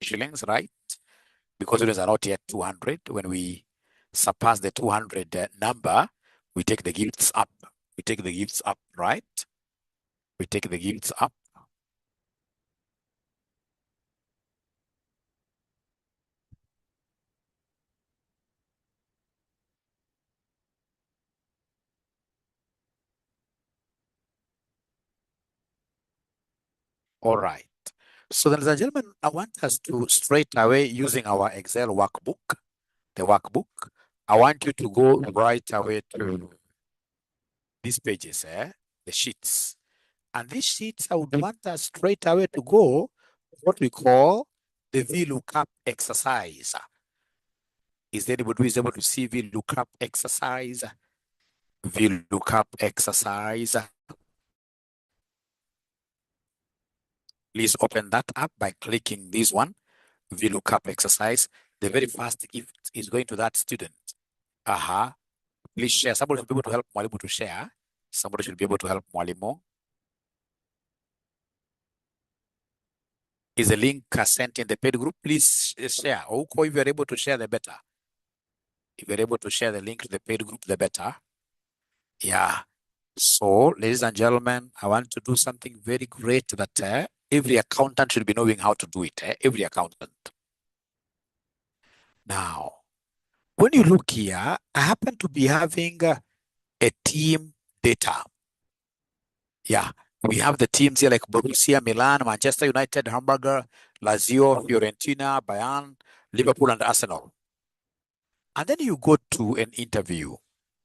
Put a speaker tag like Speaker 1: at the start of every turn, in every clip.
Speaker 1: shillings, right? Because students are not yet 200. When we surpass the 200 number, we take the gifts up. We take the gifts up, right? We take the gifts up. All right. So, ladies and gentlemen, I want us to straight away using our Excel workbook, the workbook. I want you to go right away to these pages, the sheets. And these sheets, I would want us straight away to go what we call the VLOOKUP exercise. Is there anybody who is able to see VLOOKUP exercise? VLOOKUP exercise. Please open that up by clicking this one, VLOOKUP exercise. The very first gift is going to that student. Please share. Somebody should be able to help Mwalimu to share. Somebody should be able to help Mwalimu. Is the link sent in the paid group? Please share. Or if you're able to share, the better. If you're able to share the link to the paid group, the better. Yeah. So, ladies and gentlemen, I want to do something very great that every accountant should be knowing how to do it. Every accountant. Now, when you look here, I happen to be having a team data. Yeah, we have the teams here like Borussia, Milan, Manchester United, Hamburger, Lazio, Fiorentina, Bayern, Liverpool, and Arsenal. And then you go to an interview.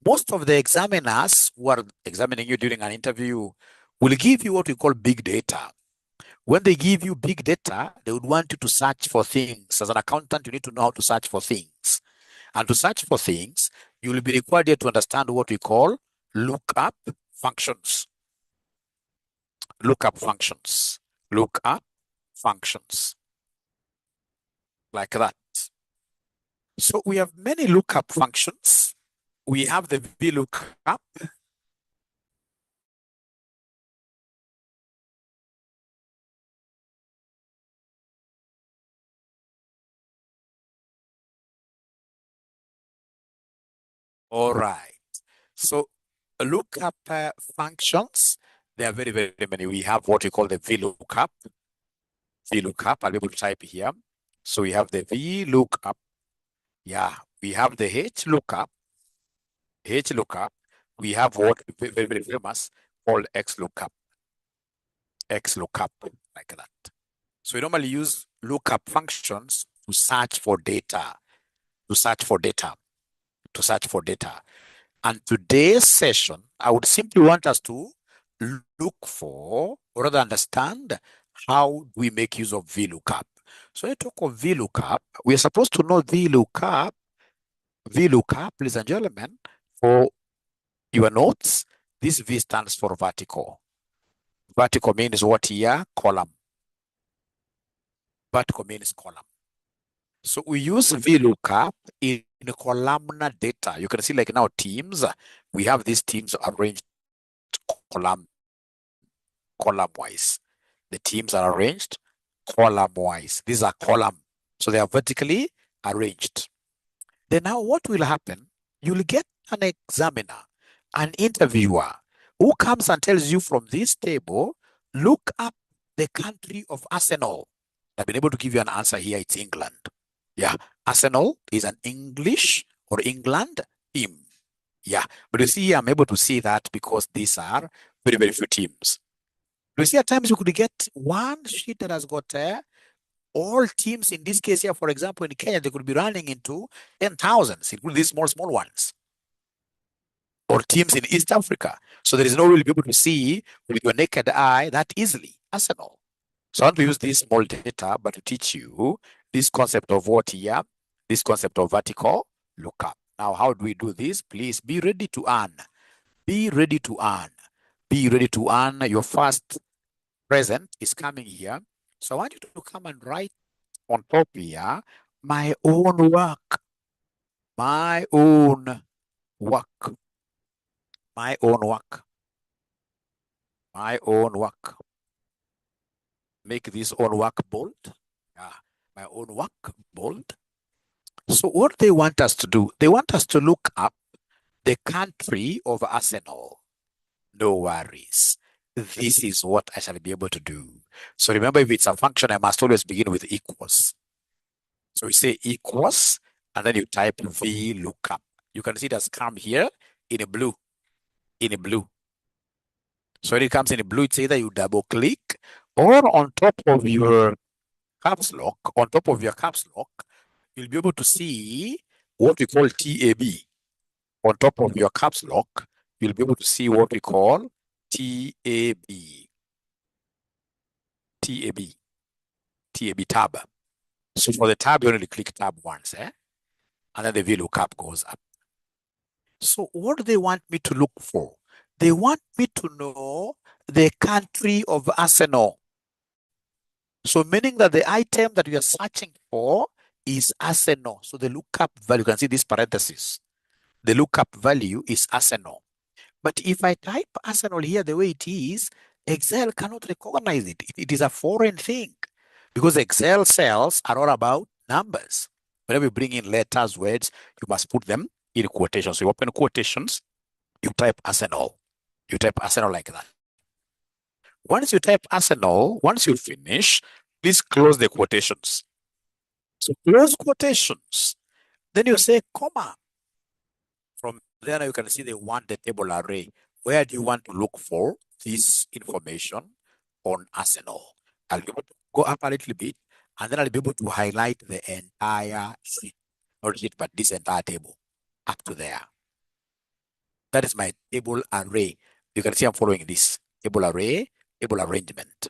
Speaker 1: Most of the examiners who are examining you during an interview will give you what we call big data. When they give you big data, they would want you to search for things. As an accountant, you need to know how to search for things. And to search for things, you will be required here to understand what we call lookup functions. Lookup functions. Lookup functions. Like that. So we have many lookup functions. We have the VLOOKUP. All right. So lookup functions, there are very, very many. We have what we call the VLOOKUP. VLOOKUP, I'll be able to type here. So we have the VLOOKUP. Yeah, we have the HLOOKUP. HLOOKUP. We have what very, very famous called XLOOKUP. XLOOKUP, like that. So we normally use lookup functions to search for data. To search for data. To search for data. And today's session, I would simply want us to look for, or rather understand, how we make use of VLOOKUP. So when you talk of VLOOKUP, we are supposed to know VLOOKUP, ladies and gentlemen, for your notes. This V stands for vertical. Vertical means what here? Column. Vertical means column. So we use VLOOKUP in columnar data. You can see like now teams, we have these teams arranged column-wise. The teams are arranged column-wise. These are column. So they are vertically arranged. Then now what will happen? You'll get an examiner, an interviewer, who comes and tells you from this table, look up the country of Arsenal. I've been able to give you an answer here. It's England. Yeah, Arsenal is an English or England team. Yeah, but you see, I'm able to see that because these are very, very few teams. You see, at times you could get one sheet that has got all teams. In this case here, for example, in Kenya, they could be running into 10,000s, including these small ones. Or teams in East Africa. So there is no way you'll be able to see with your naked eye that easily. Arsenal. So I want to use this small data, but to teach you this concept of what here, this concept of vertical lookup. Now, how do we do this? Please be ready to earn. Be ready to earn. Be ready to earn. Your first present is coming here. So I want you to come and write on top here, my own work. My own work. My own work. My own work. Make this own work bold. Yeah. my own work, bold. So what they want us to do, they want us to look up the country of Arsenal. No worries. This is what I shall be able to do. So remember, if it's a function, I must always begin with equals. So we say equals, and then you type VLOOKUP. You can see it has come here in a blue, So when it comes in blue, it's either you double click or on top of your caps lock, you'll be able to see what we call TAB. On top of your caps lock, you'll be able to see what we call TAB. tab. So for the tab, you only click tab once, and then the VLOOKUP goes up. So what do they want me to look for? They want me to know the country of Arsenal. So meaning that the item that we are searching for is Arsenal. So the lookup value, you can see this parenthesis. The lookup value is Arsenal. But if I type Arsenal here the way it is, Excel cannot recognize it. It is a foreign thing because Excel cells are all about numbers. Whenever you bring in letters, words, you must put them in quotations. So you open quotations, you type Arsenal. You type Arsenal like that. Once you type Arsenal, once you finish, please close the quotations. So close quotations. Then you say comma. From there, now you can see they want the table array. Where do you want to look for this information on Arsenal? I'll be able to go up a little bit, and then I'll be able to highlight the entire sheet. Not sheet, but this entire table up to there. That is my table array. You can see I'm following this table array, table arrangement.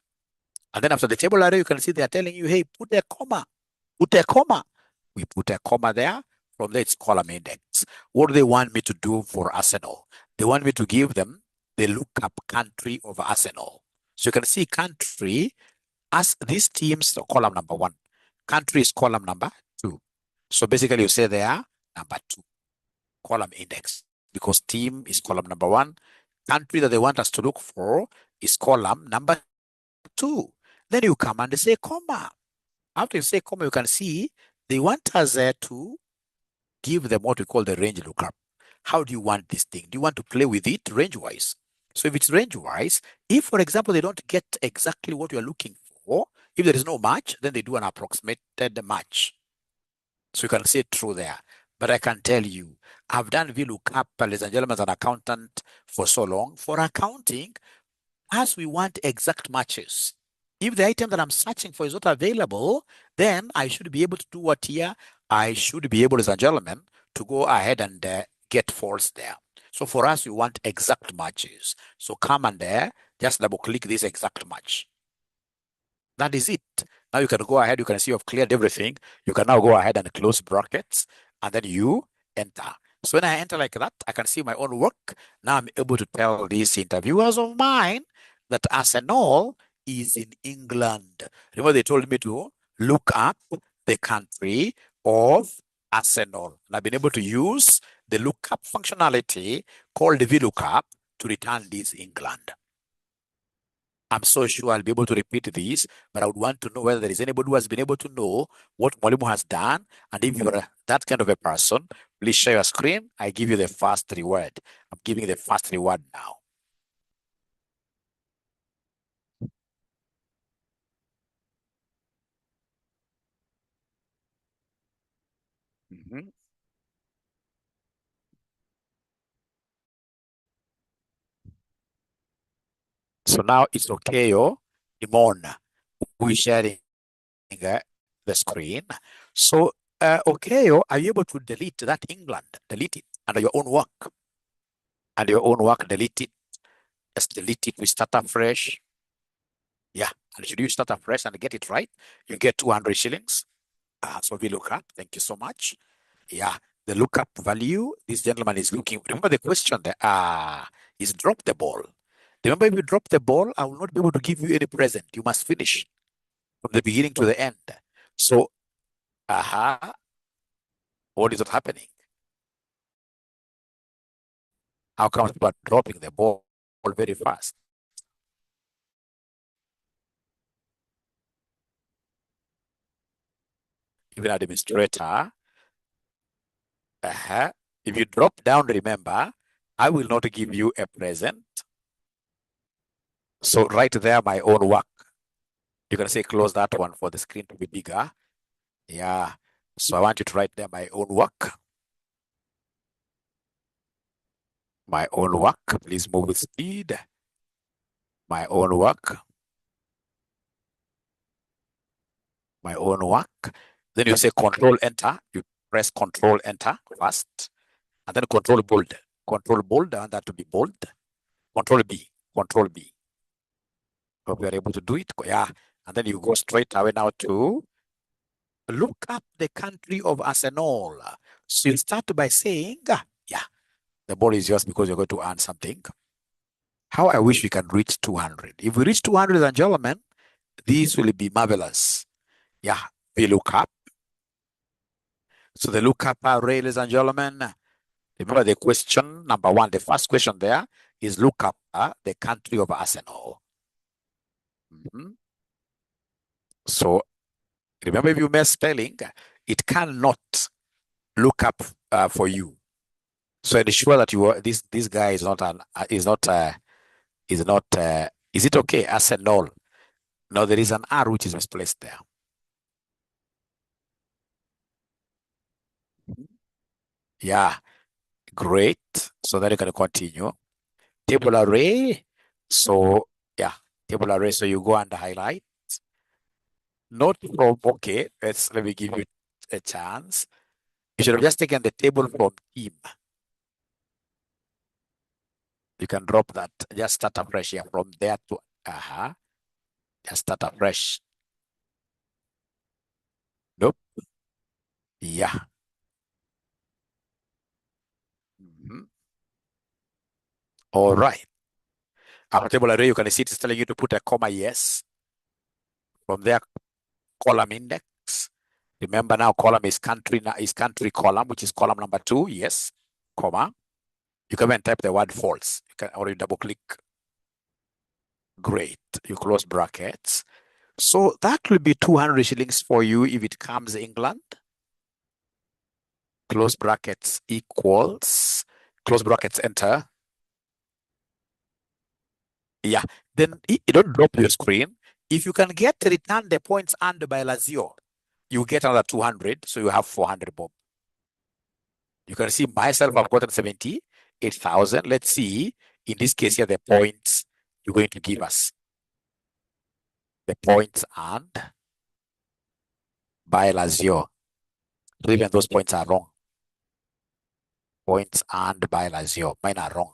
Speaker 1: And then after the table array, you can see they are telling you, hey, put a comma. Put a comma. We put a comma there. From there, it's column index. What do they want me to do for Arsenal? They want me to give them the lookup country of Arsenal. So you can see country as these teams, column number 1. Country is column number 2. So basically, you say there, number 2, column index, because team is column number 1. Country that they want us to look for is column number 2. Then you come and say comma. After you say comma, you can see they want us to give them what we call the range lookup. How do you want this thing? Do you want to play with it range-wise? So if it's range-wise, if, for example, they don't get exactly what you're looking for, if there is no match, then they do an approximated match. So you can say true there. But I can tell you, I've done VLOOKUP, ladies and gentlemen, as an accountant for so long. For accounting, as we want exact matches, if the item that I'm searching for is not available, then I should be able to do what here? I should be able, ladies and gentlemen, to go ahead and get false there. So for us, we want exact matches. So come and just double click this exact match. That is it. Now you can go ahead, you can see you've cleared everything. You can now go ahead and close brackets, and then you enter. So when I enter like that, I can see my own work. Now I'm able to tell these interviewers of mine that Arsenal is in England. Remember, they told me to look up the country of Arsenal. And I've been able to use the lookup functionality called the VLOOKUP to return this England. I'm so sure I'll be able to repeat this, but I would want to know whether there is anybody who has been able to know what 𝗏𝗵 has done. And if you're that kind of a person, please share your screen. I give you the first reward. I'm giving the first reward now. So now it's 𝗏𝗶𝗀𝗀𝗀𝗀 who is sharing the screen. So 𝗏𝗶𝗀𝗀𝗀𝗀, are you able to delete that England? Delete it under your own work. Under your own work, delete it. Just delete it. We start afresh. Yeah, and should you start afresh and get it right, you get 200 shillings. So we look up. Thank you so much. Yeah, the lookup value, this gentleman is looking. Remember the question there, is drop the ball. Remember, if you drop the ball, I will not be able to give you any present. You must finish from the beginning to the end. So, what is not happening? How come people are dropping the ball very fast? even administrator. If you drop down, remember, I will not give you a present. So right there, my own work. You can say close that one for the screen to be bigger. Yeah. So I want you to write there my own work. My own work. Please move with speed. My own work. My own work. Then you say control enter. You press control enter first. And then control bold. Control bold. I want that to be bold. Control B. Control B. Hope you are able to do it. Yeah. And then you go straight away now to look up the country of Arsenal. So you start by saying, yeah, the ball is yours because you're going to earn something. How I wish we can reach 200. If we reach 200, ladies and gentlemen, this will be marvelous. Yeah, we look up. So the lookup array, ladies and gentlemen, remember the question number one, the first question there is look up the country of Arsenal. So remember, if you miss spelling, it cannot look up for you. So ensure that you are, this guy is not is it okay? Arsenal. No, there is an R which is misplaced there. Yeah, great. So then you can continue. Table array. So yeah, table array. So you go and highlight. Not from, okay, let me give you a chance. You should have just taken the table from team. You can drop that. Just start afresh here from there to just start afresh. Nope. Yeah. All right. Our table array, you can see it's telling you to put a comma, yes. From there, column index. Remember now, column is country column, which is column number 2, yes, comma. You can even type the word false. You can already double click. Great. You close brackets. So that will be 200 shillings for you if it comes England. Close brackets equals, close brackets, enter. Yeah. Then you don't drop your screen. If you can get return the points earned by Lazio, you get another 200. So you have 400 bob. You can see myself, I've gotten 78,000. Let's see, in this case here, the points you're going to give us. The points earned by Lazio. So even those points are wrong. Points earned by Lazio. Mine are wrong.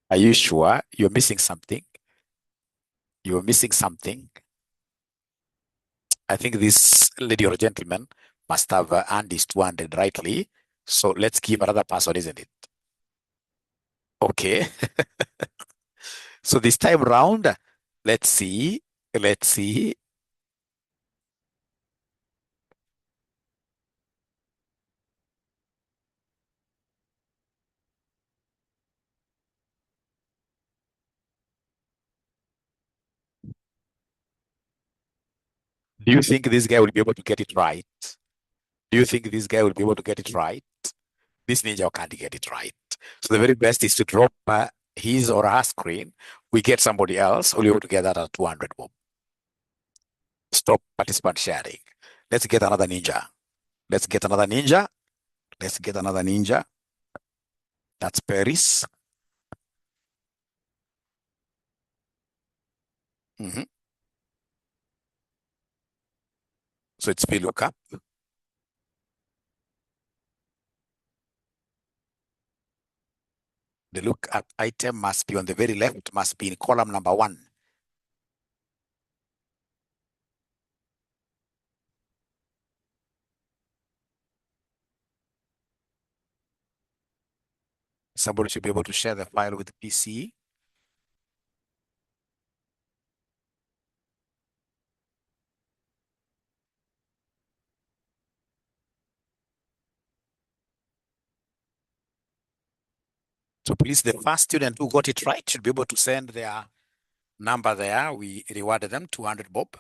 Speaker 1: Are you sure you're missing something? You're missing something. I think this lady or gentleman must have earned his 200 rightly. So let's give another person, isn't it? Okay. So this time round, let's see. Let's see. Do you think this guy will be able to get it right? Do you think this guy will be able to get it right? This ninja can't get it right. So the very best is to drop his or her screen. We get somebody else. We'll be able to get that at 200 bob. Stop participant sharing. Let's get another ninja. Let's get another ninja. Let's get another ninja. That's Paris. So it's VLOOKUP. The lookup item must be on the very left, must be in column number 1. Somebody should be able to share the file with the PC. So please, the first student who got it right should be able to send their number there. We rewarded them 200 bob.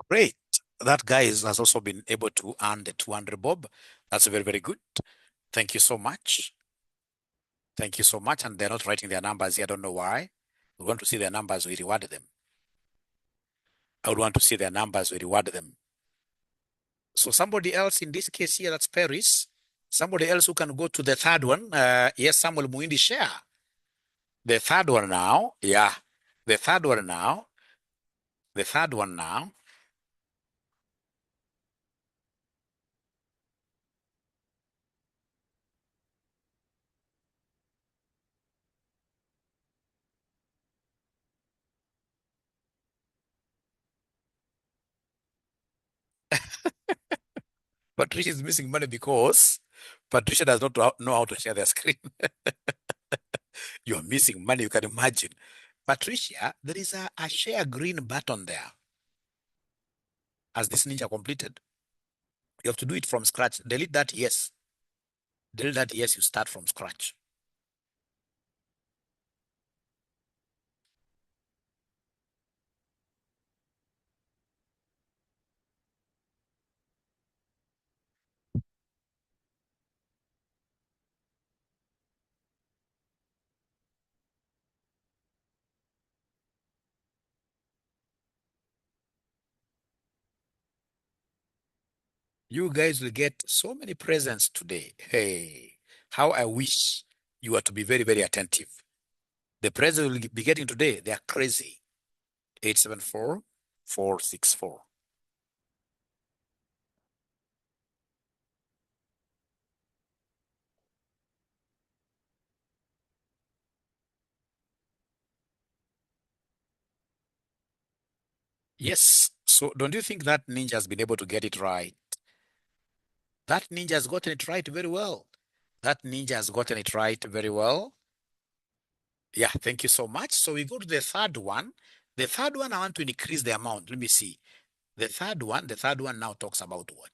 Speaker 1: Great. That guy has also been able to earn the 200 bob. That's very, very good. Thank you so much. Thank you so much. And they're not writing their numbers here. I don't know why. We want to see their numbers. We reward them. I would want to see their numbers. We reward them. So somebody else in this case here, that's Paris. Somebody else who can go to the third one. Yes, Samuel Muindi share. The third one now. Yeah. The third one now. The third one now. Patricia is missing money because Patricia does not know how to share their screen. You're missing money, you can imagine. Patricia, there is a share green button there. Has this ninja completed? You have to do it from scratch. Delete that, yes. Delete that, yes, you start from scratch. You guys will get so many presents today. Hey, how I wish you were to be very, very attentive. The presents we'll be getting today, they are crazy. 874-464. Yes. So don't you think that ninja has been able to get it right? That ninja has gotten it right very well. That ninja has gotten it right very well. Yeah, thank you so much. So we go to the third one. The third one, I want to increase the amount. Let me see. The third one now talks about what?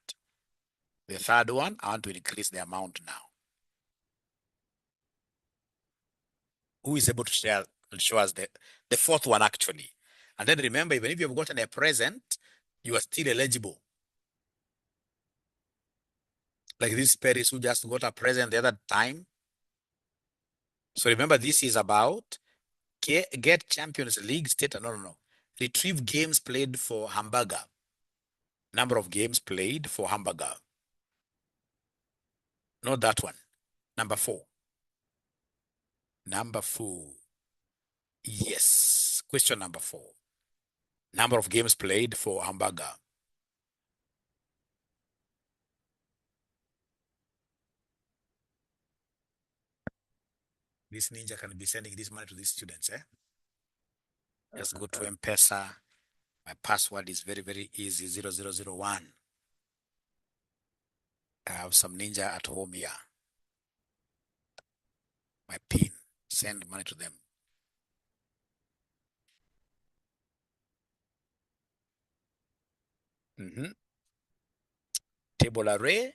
Speaker 1: The third one, I want to increase the amount now. Who is able to share and show us the fourth one actually? And then remember, even if you've gotten a present, you are still eligible. Like this Paris who just got a present the other time. So remember, this is about get Champions League status. No. Retrieve games played for hamburger. Number of games played for hamburger. Not that one. Number 4. Number 4. Yes. Question number 4. Number of games played for hamburger. This ninja can be sending this money to these students, eh? Just go to M-Pesa. My password is very, very easy, 0001. I have some ninja at home here. My PIN, send money to them. Table array.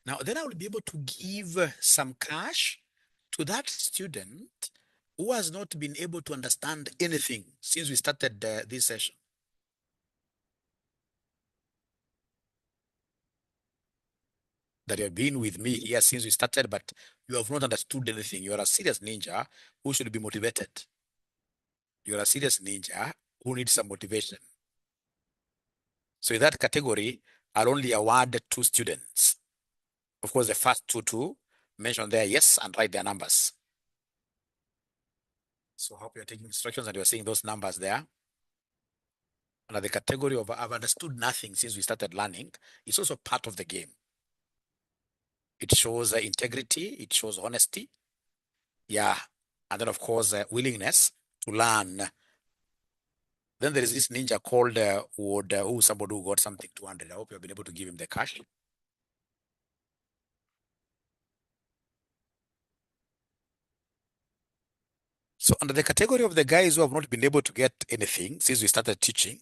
Speaker 1: Now, then I will be able to give some cash to that student who has not been able to understand anything since we started this session. That you have been with me here since we started, but you have not understood anything. You are a serious ninja who should be motivated. You are a serious ninja who needs some motivation. So in that category, I'll only award 2 students. Of course, the first two mention there yes and write their numbers. So I hope you're taking instructions and you're seeing those numbers there. Under the category of I've understood nothing since we started learning, it's also part of the game. It shows integrity, it shows honesty. Yeah. And then, of course, willingness to learn. Then there is this ninja called somebody who got something 200. I hope you've been able to give him the cash. So under the category of the guys who have not been able to get anything since we started teaching,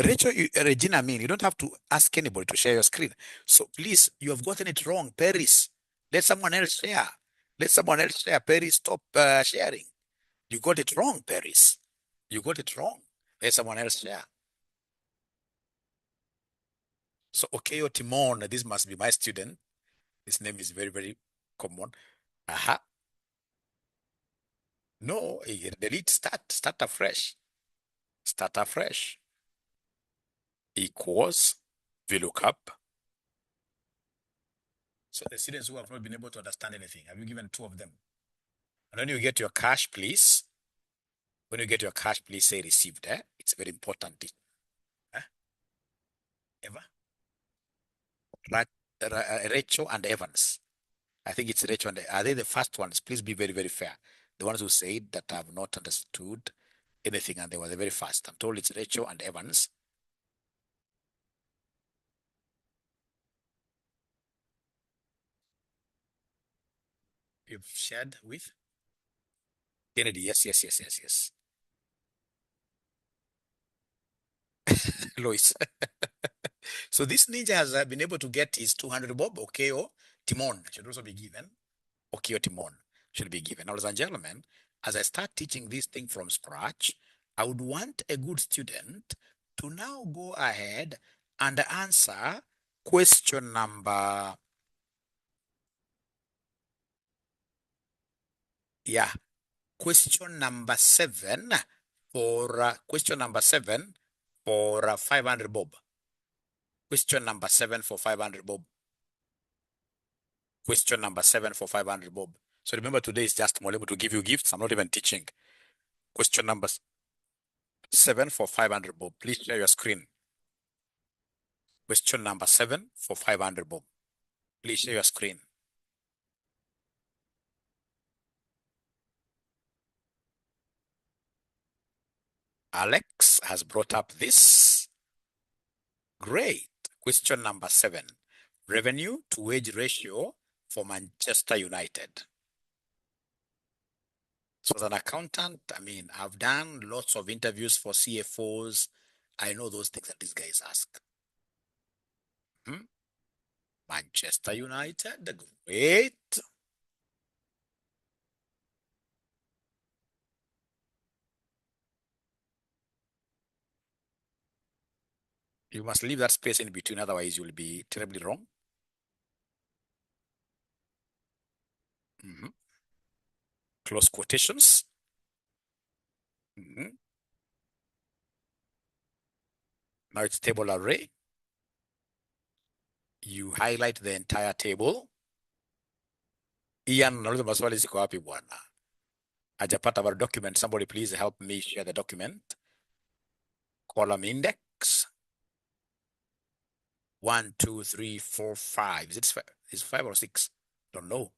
Speaker 1: Rachel, Regina, you don't have to ask anybody to share your screen. So please, you have gotten it wrong. Paris, let someone else share. Let someone else share. Paris, stop sharing. You got it wrong, Paris. You got it wrong. Let someone else share. So, 𝗖𝗂𝗍𝗍𝗀𝗀𝗀, this must be my student. This name is very, very common. Aha. No, delete, start afresh. Start afresh. Equals VLOOKUP. So the students who have not been able to understand anything, have you given 2 of them? And when you get your cash, please. When you get your cash, please say received. It's very important. Eva? Rachel and Evans. I think it's Rachel and are they the first ones? Please be very, very fair. The ones who said that have not understood anything and they were the very first. I'm told it's Rachel and Evans. You've shared with Kennedy. Yes. Lois. So this ninja has been able to get his 200 bob. 𝗖𝗂𝗍𝗍𝗀𝗍 should also be given. 𝗖𝗂𝗍𝗍𝗀 should be given. Now, ladies and gentlemen, as I start teaching this thing from scratch, I would want a good student to now go ahead and answer question number, question number 7 for 500 bob. Question number 7 for 500 bob. Question number 7 for 500 bob. So remember, today is just more able to give you gifts. I'm not even teaching. Question number 7 for 500 bob. Please share your screen. Question number 7 for 500 bob. Please share your screen. Alex has brought up this. Great. Question number 7. Revenue to wage ratio for Manchester United. So as an accountant, I've done lots of interviews for CFOs. I know those things that these guys ask. Manchester United, great. You must leave that space in between, otherwise you'll be terribly wrong. Close quotations. Now it's table array. You highlight the entire table. Ian, nauliza maswali ziko wapi bwana? Hajapata our document. Somebody please help me share the document. Column index. 1, 2, 3, 4, 5. Is it 5 or 6? Don't know.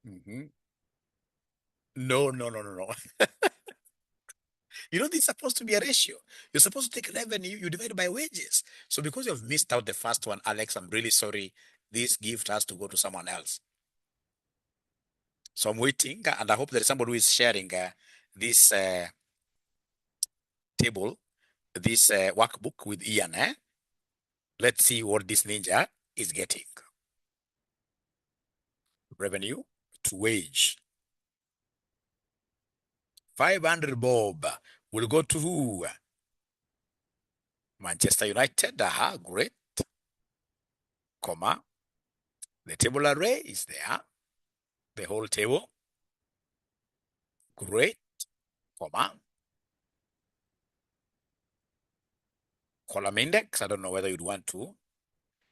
Speaker 1: No, no, no, no, no. You know, this is supposed to be a ratio. You're supposed to take revenue, you divide by wages. So because you've missed out the first one, Alex, I'm really sorry. This gift has to go to someone else. So I'm waiting, and I hope there is somebody who is sharing this table, this workbook with Ian. Let's see what this ninja is getting. Revenue to wage. 500 bob will go to who? Manchester United. Aha, great. Comma. The table array is there. The whole table. Great. Comma. Column index. I don't know whether you'd want to.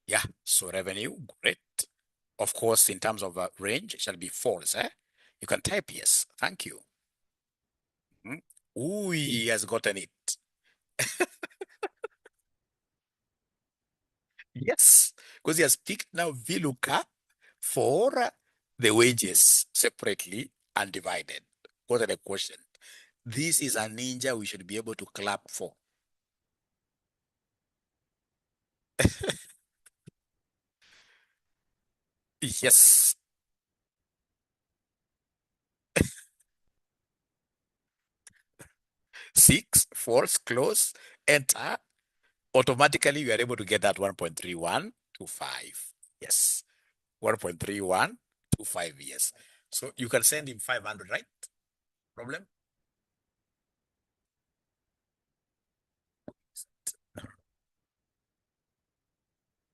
Speaker 1: Yeah, so revenue. Great. Of course, in terms of range, it shall be false. You can type yes. Thank you. Ooh, he has gotten it. Yes, because he has picked now VLOOKUP for the wages separately and divided. What a question. This is a ninja we should be able to clap for. Yes. Six, false, close, enter. Automatically, you are able to get that 1.3125. Yes. 1.3125, yes. So you can send him 500, right? Problem?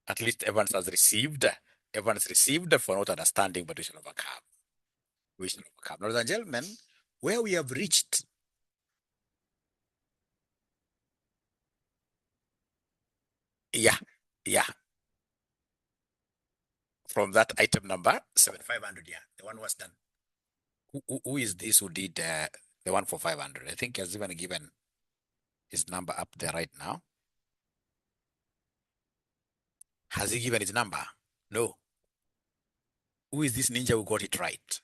Speaker 1: At least Evans has received. Evans received for not understanding, but we shall overcome. We shall overcome. Ladies and gentlemen, where we have reached. Yeah, yeah. From that item number 7500, yeah, the one was done. Who is this who did the one for 500? I think he has even given his number up there right now. Has he given his number? No. Who is this ninja who got it right?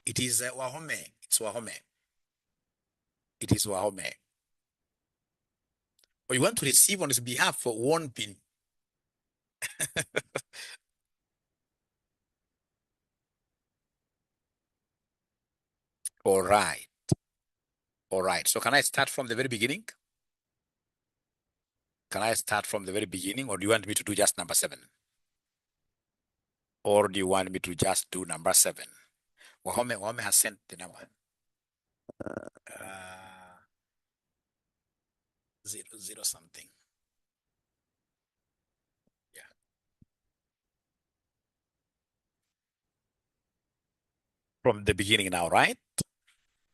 Speaker 1: It is 𝗏𝗏𝗍. It's 𝗏𝗏𝗍. It is 𝗏𝗏𝗍. Or you want to receive on his behalf for one pin. All right. All right. So can I start from the very beginning? Can I start from the very beginning, or do you want me to do just number 7? Or do you want me to just do number 7? 𝗏𝗏𝗍 has sent the number. 0 something. Yeah. From the beginning now, right?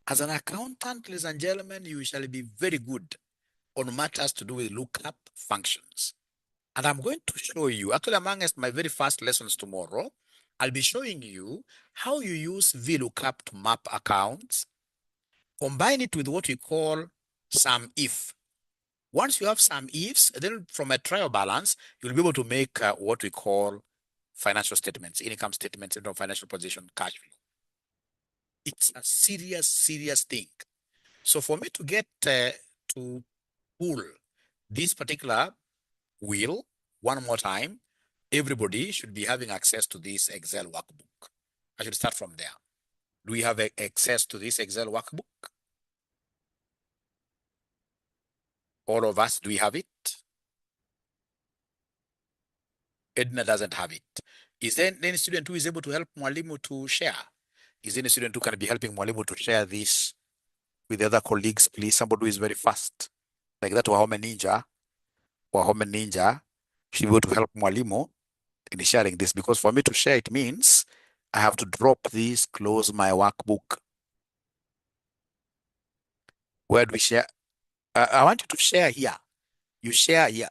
Speaker 1: As an accountant, ladies and gentlemen, you shall be very good on matters to do with lookup functions. And I'm going to show you, actually amongst my very first lessons tomorrow, I'll be showing you how you use VLOOKUP to map accounts, combine it with what we call SUMIF. Once you have SUMIFs, then from a trial balance, you'll be able to make what we call financial statements, income statements, financial position, cash flow. It's a serious, serious thing. So for me to get to pull this particular wheel one more time, everybody should be having access to this Excel workbook. I should start from there. Do we have access to this Excel workbook? All of us, do we have it? Edna doesn't have it. Is there any student who is able to help Mwalimu to share? Is there any student who can be helping Mwalimu to share this with the other colleagues, please? Somebody who is very fast, like that 𝗏𝗏𝗍 should be able to help Mwalimu in sharing this, because for me to share it means I have to drop this, close my workbook. Where do we share? I want you to share here. You share here.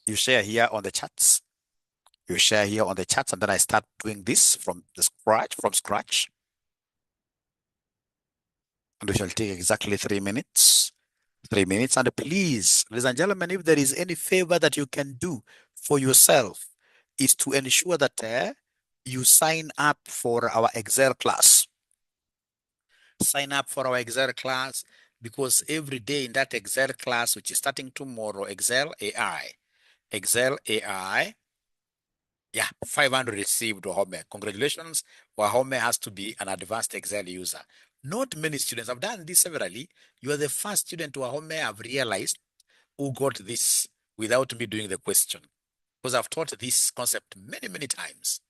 Speaker 1: You share here on the chats. You share here on the chats, and then I start doing this from scratch. And we shall take exactly 3 minutes. 3 minutes. And please, ladies and gentlemen, if there is any favor that you can do for yourself, is to ensure that you sign up for our Excel class. Sign up for our Excel class, because every day in that Excel class, which is starting tomorrow, Excel AI, yeah, 500 received Wahome. Congratulations. Wahome has to be an advanced Excel user. Not many students have done this severally. You are the first student Wahome have realized who got this without me doing the question. Because I've taught this concept many, many times.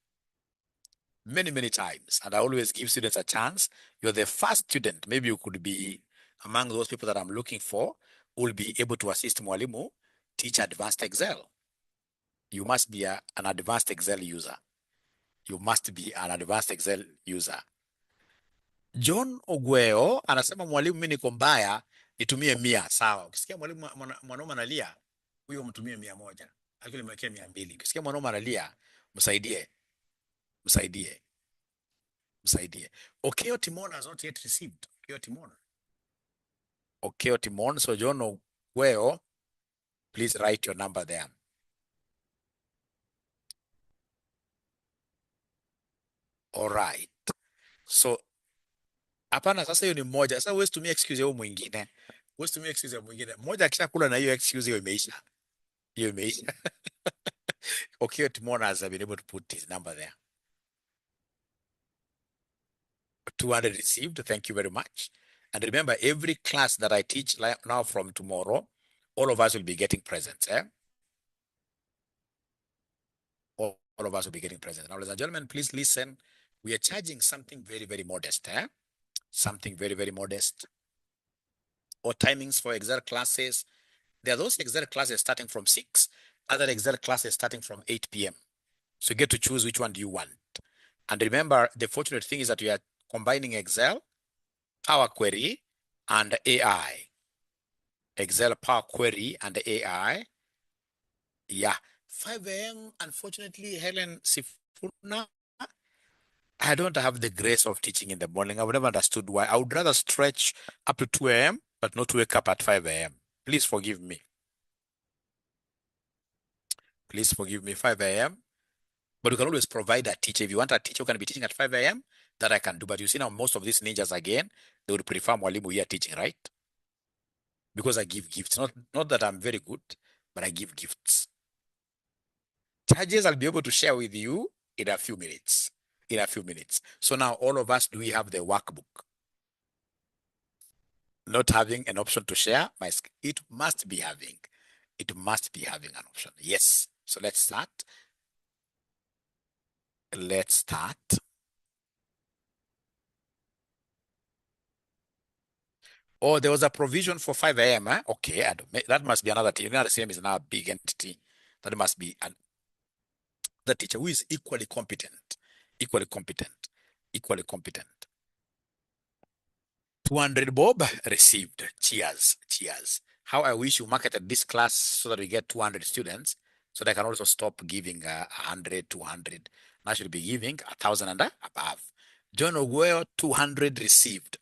Speaker 1: Many times. And I always give students a chance. You're the first student. Maybe you could be among those people that I'm looking for who will be able to assist Mwalimu teach advanced Excel. You must be an advanced Excel user. You must be an advanced Excel user. John Ogweo anasema mwalimu, mimi niko mbaya, nitumie 100. Sawa. Ukisikia mwalimu mwanaume analia, huyo mtumie 100. Akili mwekee 200. Ukisikia mwanaume analia, msaidie. Okeo Timon has not yet received. Okeo Timon. So John Ogweo, please write your number there. All right. So hapana, sasa hiyo ni mmoja. Sasa huwezi tumia excuse yao mwingine. Mmoja akishakula na hiyo excuse hiyo imeisha. Okay, Timon has been able to put his number there. 200 received. Thank you very much. And remember, every class that I teach now from tomorrow, all of us will be getting presents. All of us will be getting presents. Now, ladies and gentlemen, please listen. We are charging something very, very modest. Something very, very modest. Or timings for Excel classes. There are those Excel classes starting from 6, other Excel classes starting from 8 p.m. So you get to choose which one do you want. And remember, the fortunate thing is that we are combining Excel, Power Query, and AI. Excel, Power Query, and AI. Yeah. 5 a.m., unfortunately, Helen Sifuna, I don't have the grace of teaching in the morning. I've never understood why. I would rather stretch up to 2 a.m., but not wake up at 5 a.m. Please forgive me. Please forgive me, 5 a.m. But you can always provide a teacher. If you want a teacher who can be teaching at 5 a.m., that I can do. But you see now, most of these ninjas, again, they would prefer Mwalimu here teaching, right? Because I give gifts. Not that I'm very good, but I give gifts. Charges I'll be able to share with you in a few minutes. So now all of us, do we have the workbook? Not having an option to share, it must be having an option. Yes. So let's start. Oh, there was a provision for 5 a.m. Okay, that must be another teacher. The same is now a big entity. That must be the teacher who is equally competent. 200 Bob received. Cheers. How I wish you marketed this class so that we get 200 students, so that I can also stop giving 100, 200. Now I should be giving 1,000 and above. John Ogueo, 200 received.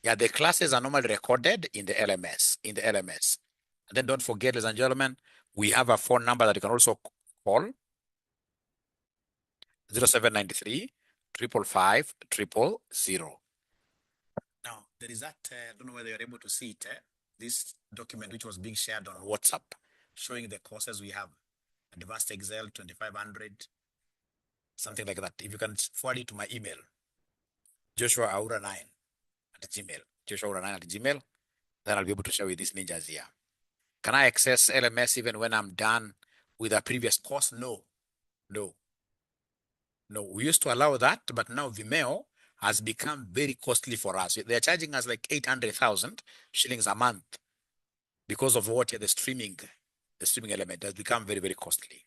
Speaker 1: Yeah, the classes are normally recorded in the LMS. And then don't forget, ladies and gentlemen, we have a phone number that you can also call. 0793 555 000. Now, there is that, I don't know whether you're able to see it, this document which was being shared on WhatsApp, showing the courses we have. Advanced Excel 2500, something like that. If you can forward it to my email, joshua9@gmail, then I'll be able to share with these ninjas here. Can I access LMS even when I'm done with a previous course? No. We used to allow that, but now Vimeo has become very costly for us. They're charging us like 800,000 shillings a month because of what the streaming element has become very, very costly.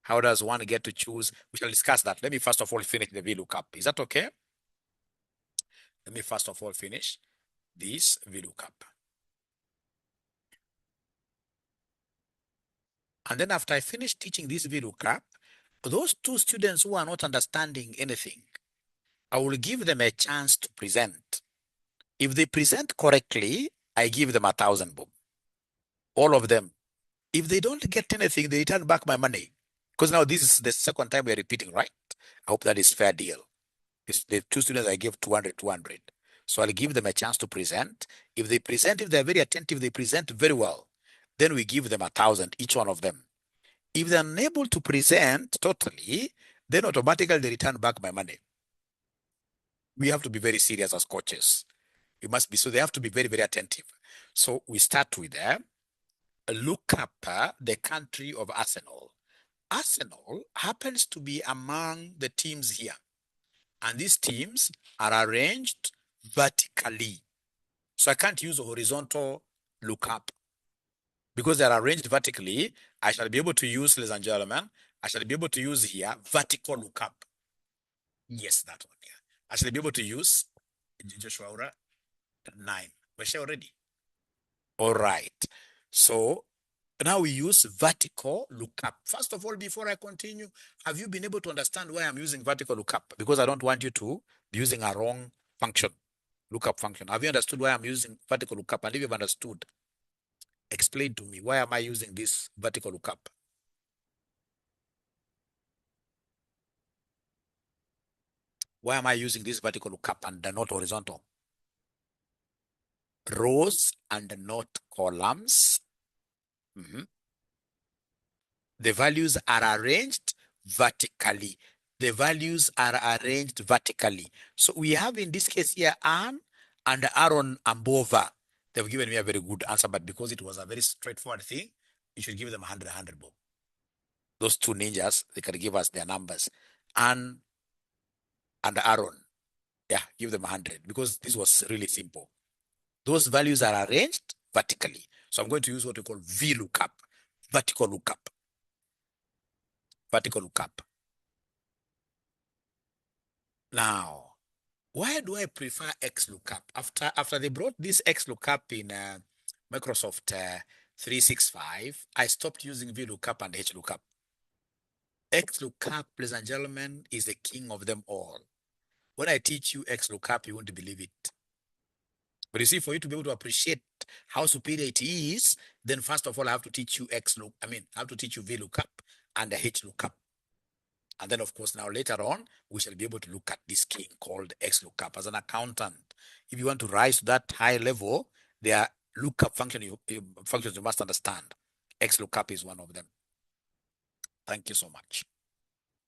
Speaker 1: How does one get to choose? We shall discuss that. Let me first of all finish the VLOOKUP. Is that okay? Let me first of all finish this VLOOKUP. And then after I finish teaching this VLOOKUP, those 2 students who are not understanding anything, I will give them a chance to present. If they present correctly, I give them 1,000 bob. All of them. If they don't get anything, they return back my money. Because now this is the second time we're repeating, right? I hope that is fair deal. It's the two students I gave 200, 200. So I'll give them a chance to present. If they present, if they're very attentive, they present very well. Then we give them 1,000, each one of them. If they're unable to present totally, then automatically they return back my money. We have to be very serious as coaches. You must be, so they have to be very, very attentive. So we start with look up the country of Arsenal. Arsenal happens to be among the teams here. And these teams are arranged vertically. So I can't use a horizontal lookup. Because they are arranged vertically, I shall be able to use, ladies and gentlemen, I shall be able to use here vertical lookup. Yes, that one here. I shall be able to use Joshua 9. We're sure already. All right. So now we use vertical lookup. First of all, before I continue, have you been able to understand why I'm using vertical lookup? Because I don't want you to be using a wrong function, lookup function. Have you understood why I'm using vertical lookup? And if you've understood, explain to me, why am I using this vertical lookup? Why am I using this vertical lookup and not horizontal? Rows and not columns. The values are arranged vertically. The values are arranged vertically. So we have in this case here Anne and Aaron Ambova. They've given me a very good answer, but because it was a very straightforward thing, you should give them 100 bob. Those two ninjas, they can give us their numbers. Anne and Aaron, yeah, give them 100 because this was really simple. Those values are arranged vertically. So I'm going to use what we call VLOOKUP, vertical lookup. Vertical lookup. Now, why do I prefer XLOOKUP? After they brought this XLOOKUP in Microsoft 365, I stopped using VLOOKUP and HLOOKUP. XLOOKUP, ladies and gentlemen, is the king of them all. When I teach you XLOOKUP, you won't believe it. But you see, for you to be able to appreciate how superior it is, then first of all, I have to teach you I have to teach you VLOOKUP and the HLOOKUP. And then, of course, now later on, we shall be able to look at this king called XLOOKUP. As an accountant, if you want to rise to that high level, there are lookup functions you must understand. XLOOKUP is one of them. Thank you so much.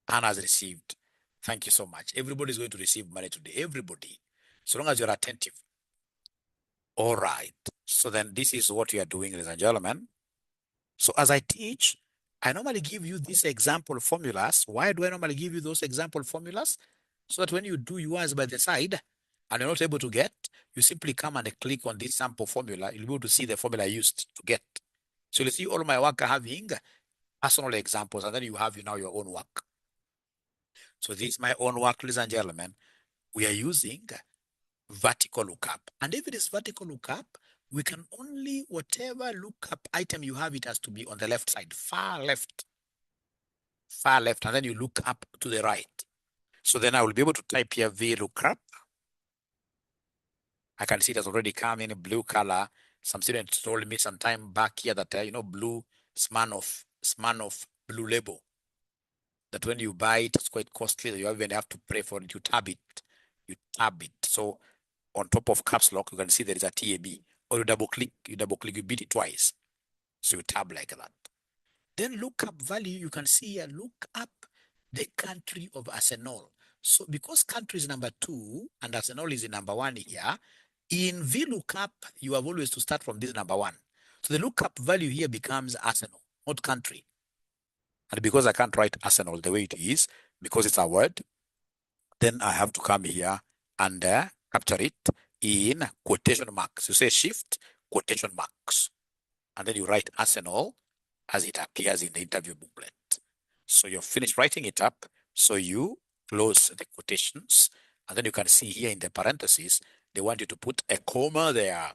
Speaker 1: Anna has received. Thank you so much. Everybody is going to receive money today. Everybody. So long as you're attentive. All right. So then this is what we are doing, ladies and gentlemen. So as I teach, I normally give you these example formulas. Why do I normally give you those example formulas? So that when you do yours by the side and you're not able to get, you simply come and click on this sample formula. You'll be able to see the formula I used to get. So you'll see all my work having personal examples, and then you have now your own work. So this is my own work, ladies and gentlemen. We are using vertical lookup. And if it is vertical lookup, we can only, whatever lookup item you have, it has to be on the left side, far left, and then you look up to the right. So then I will be able to type here VLOOKUP. I can see it has already come in a blue color. Some students told me some time back here that, blue, Smirnoff blue label. That when you buy it, it's quite costly. You even have to pay for it. You tab it. So on top of caps lock, you can see there is a TAB. Or you double click, you beat it twice. So you tab like that. Then lookup value, you can see here, look up the country of Arsenal. So because country is number 2 and Arsenal is in number 1 here, in VLOOKUP, you have always to start from this number 1. So the lookup value here becomes Arsenal, not country. And because I can't write Arsenal the way it is, because it's a word, then I have to come here and capture it in quotation marks. You say shift, quotation marks. And then you write Arsenal as it appears in the interview booklet. So you're finished writing it up. So you close the quotations. And then you can see here in the parentheses, they want you to put a comma there.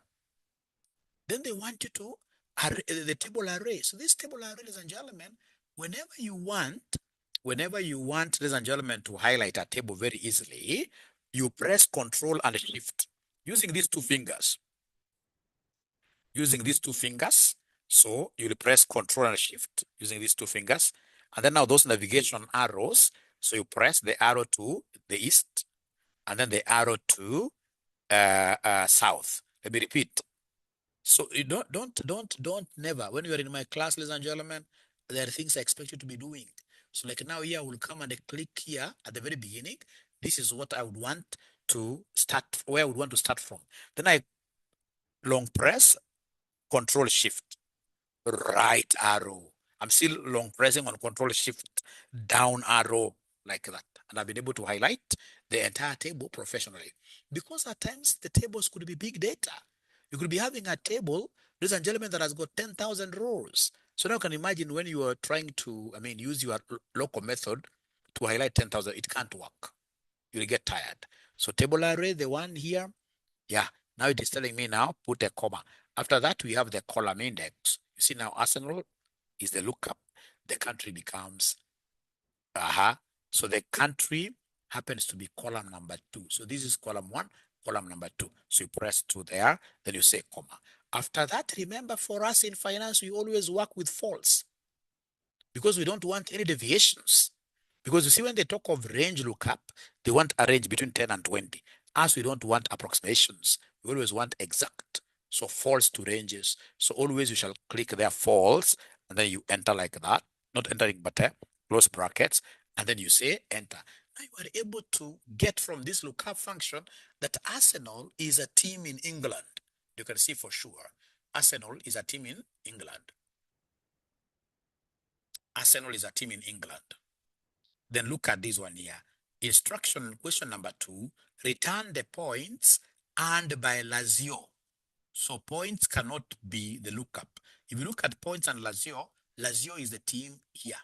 Speaker 1: Then they want you to array, the table array. So this table array, ladies and gentlemen, whenever you want, ladies and gentlemen, to highlight a table very easily, you press Control and Shift using these two fingers. So you'll press Control and Shift using these two fingers, And then now those navigation arrows, so you press the arrow to the east, and then the arrow to south. Let me repeat. So you don't never, when you are in my class, ladies and gentlemen, there are things I expect you to be doing. So like now here, I will come and I click here at the very beginning. This is what I would want to start, where I would want to start from. Then I long press, Control Shift, right arrow. I'm still long pressing on Control Shift, down arrow, like that. And I've been able to highlight the entire table professionally. Because at times the tables could be big data. You could be having a table, ladies and gentlemen, that has got 10,000 rows. So now you can imagine when you are trying to, use your local method to highlight 10,000, it can't work. You'll get tired. So table array, the one here, yeah, now it is telling me now, put a comma. After that, we have the column index. You see now, Arsenal is the lookup. The country becomes, so the country happens to be column number 2. So this is column 1, column number 2. So you press 2 there, then you say comma. After that, remember, for us in finance, we always work with false because we don't want any deviations. Because you see, when they talk of range lookup, they want a range between 10 and 20. As we don't want approximations, we always want exact. So false to ranges. So always you shall click there false, and then you enter like that, not entering, but close brackets, and then you say enter. Now you are able to get from this lookup function that Arsenal is a team in England. You can see for sure, Arsenal is a team in England. Arsenal is a team in England. Then look at this one here. Instruction question number 2, return the points earned by Lazio. So points cannot be the lookup. If you look at points and Lazio, Lazio is the team here.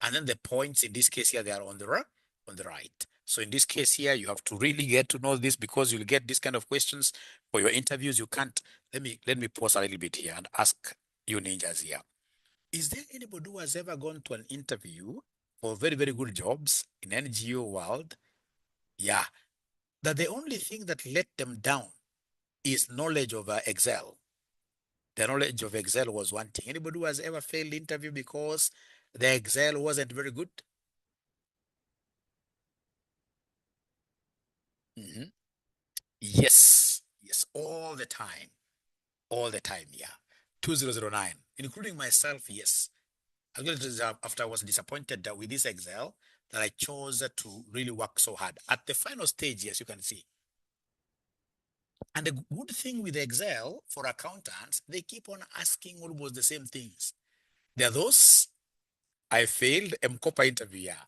Speaker 1: And then the points in this case here, they are on the right. So in this case here, you have to really get to know this because you'll get this kind of questions for your interviews. You can't, let me pause a little bit here and ask you ninjas here. Is there anybody who has ever gone to an interview for very, very good jobs in NGO world? Yeah. That the only thing that let them down is knowledge of Excel. The knowledge of Excel was one thing. Anybody who has ever failed the interview because the Excel wasn't very good? Yes. Yes. All the time. All the time. Yeah. 2009, including myself. Yes. After I was disappointed with this Excel, that I chose to really work so hard. At the final stage, yes, you can see. And the good thing with Excel for accountants, they keep on asking almost the same things. There are those I failed 𝗵𝗂𝗋 interview, yeah.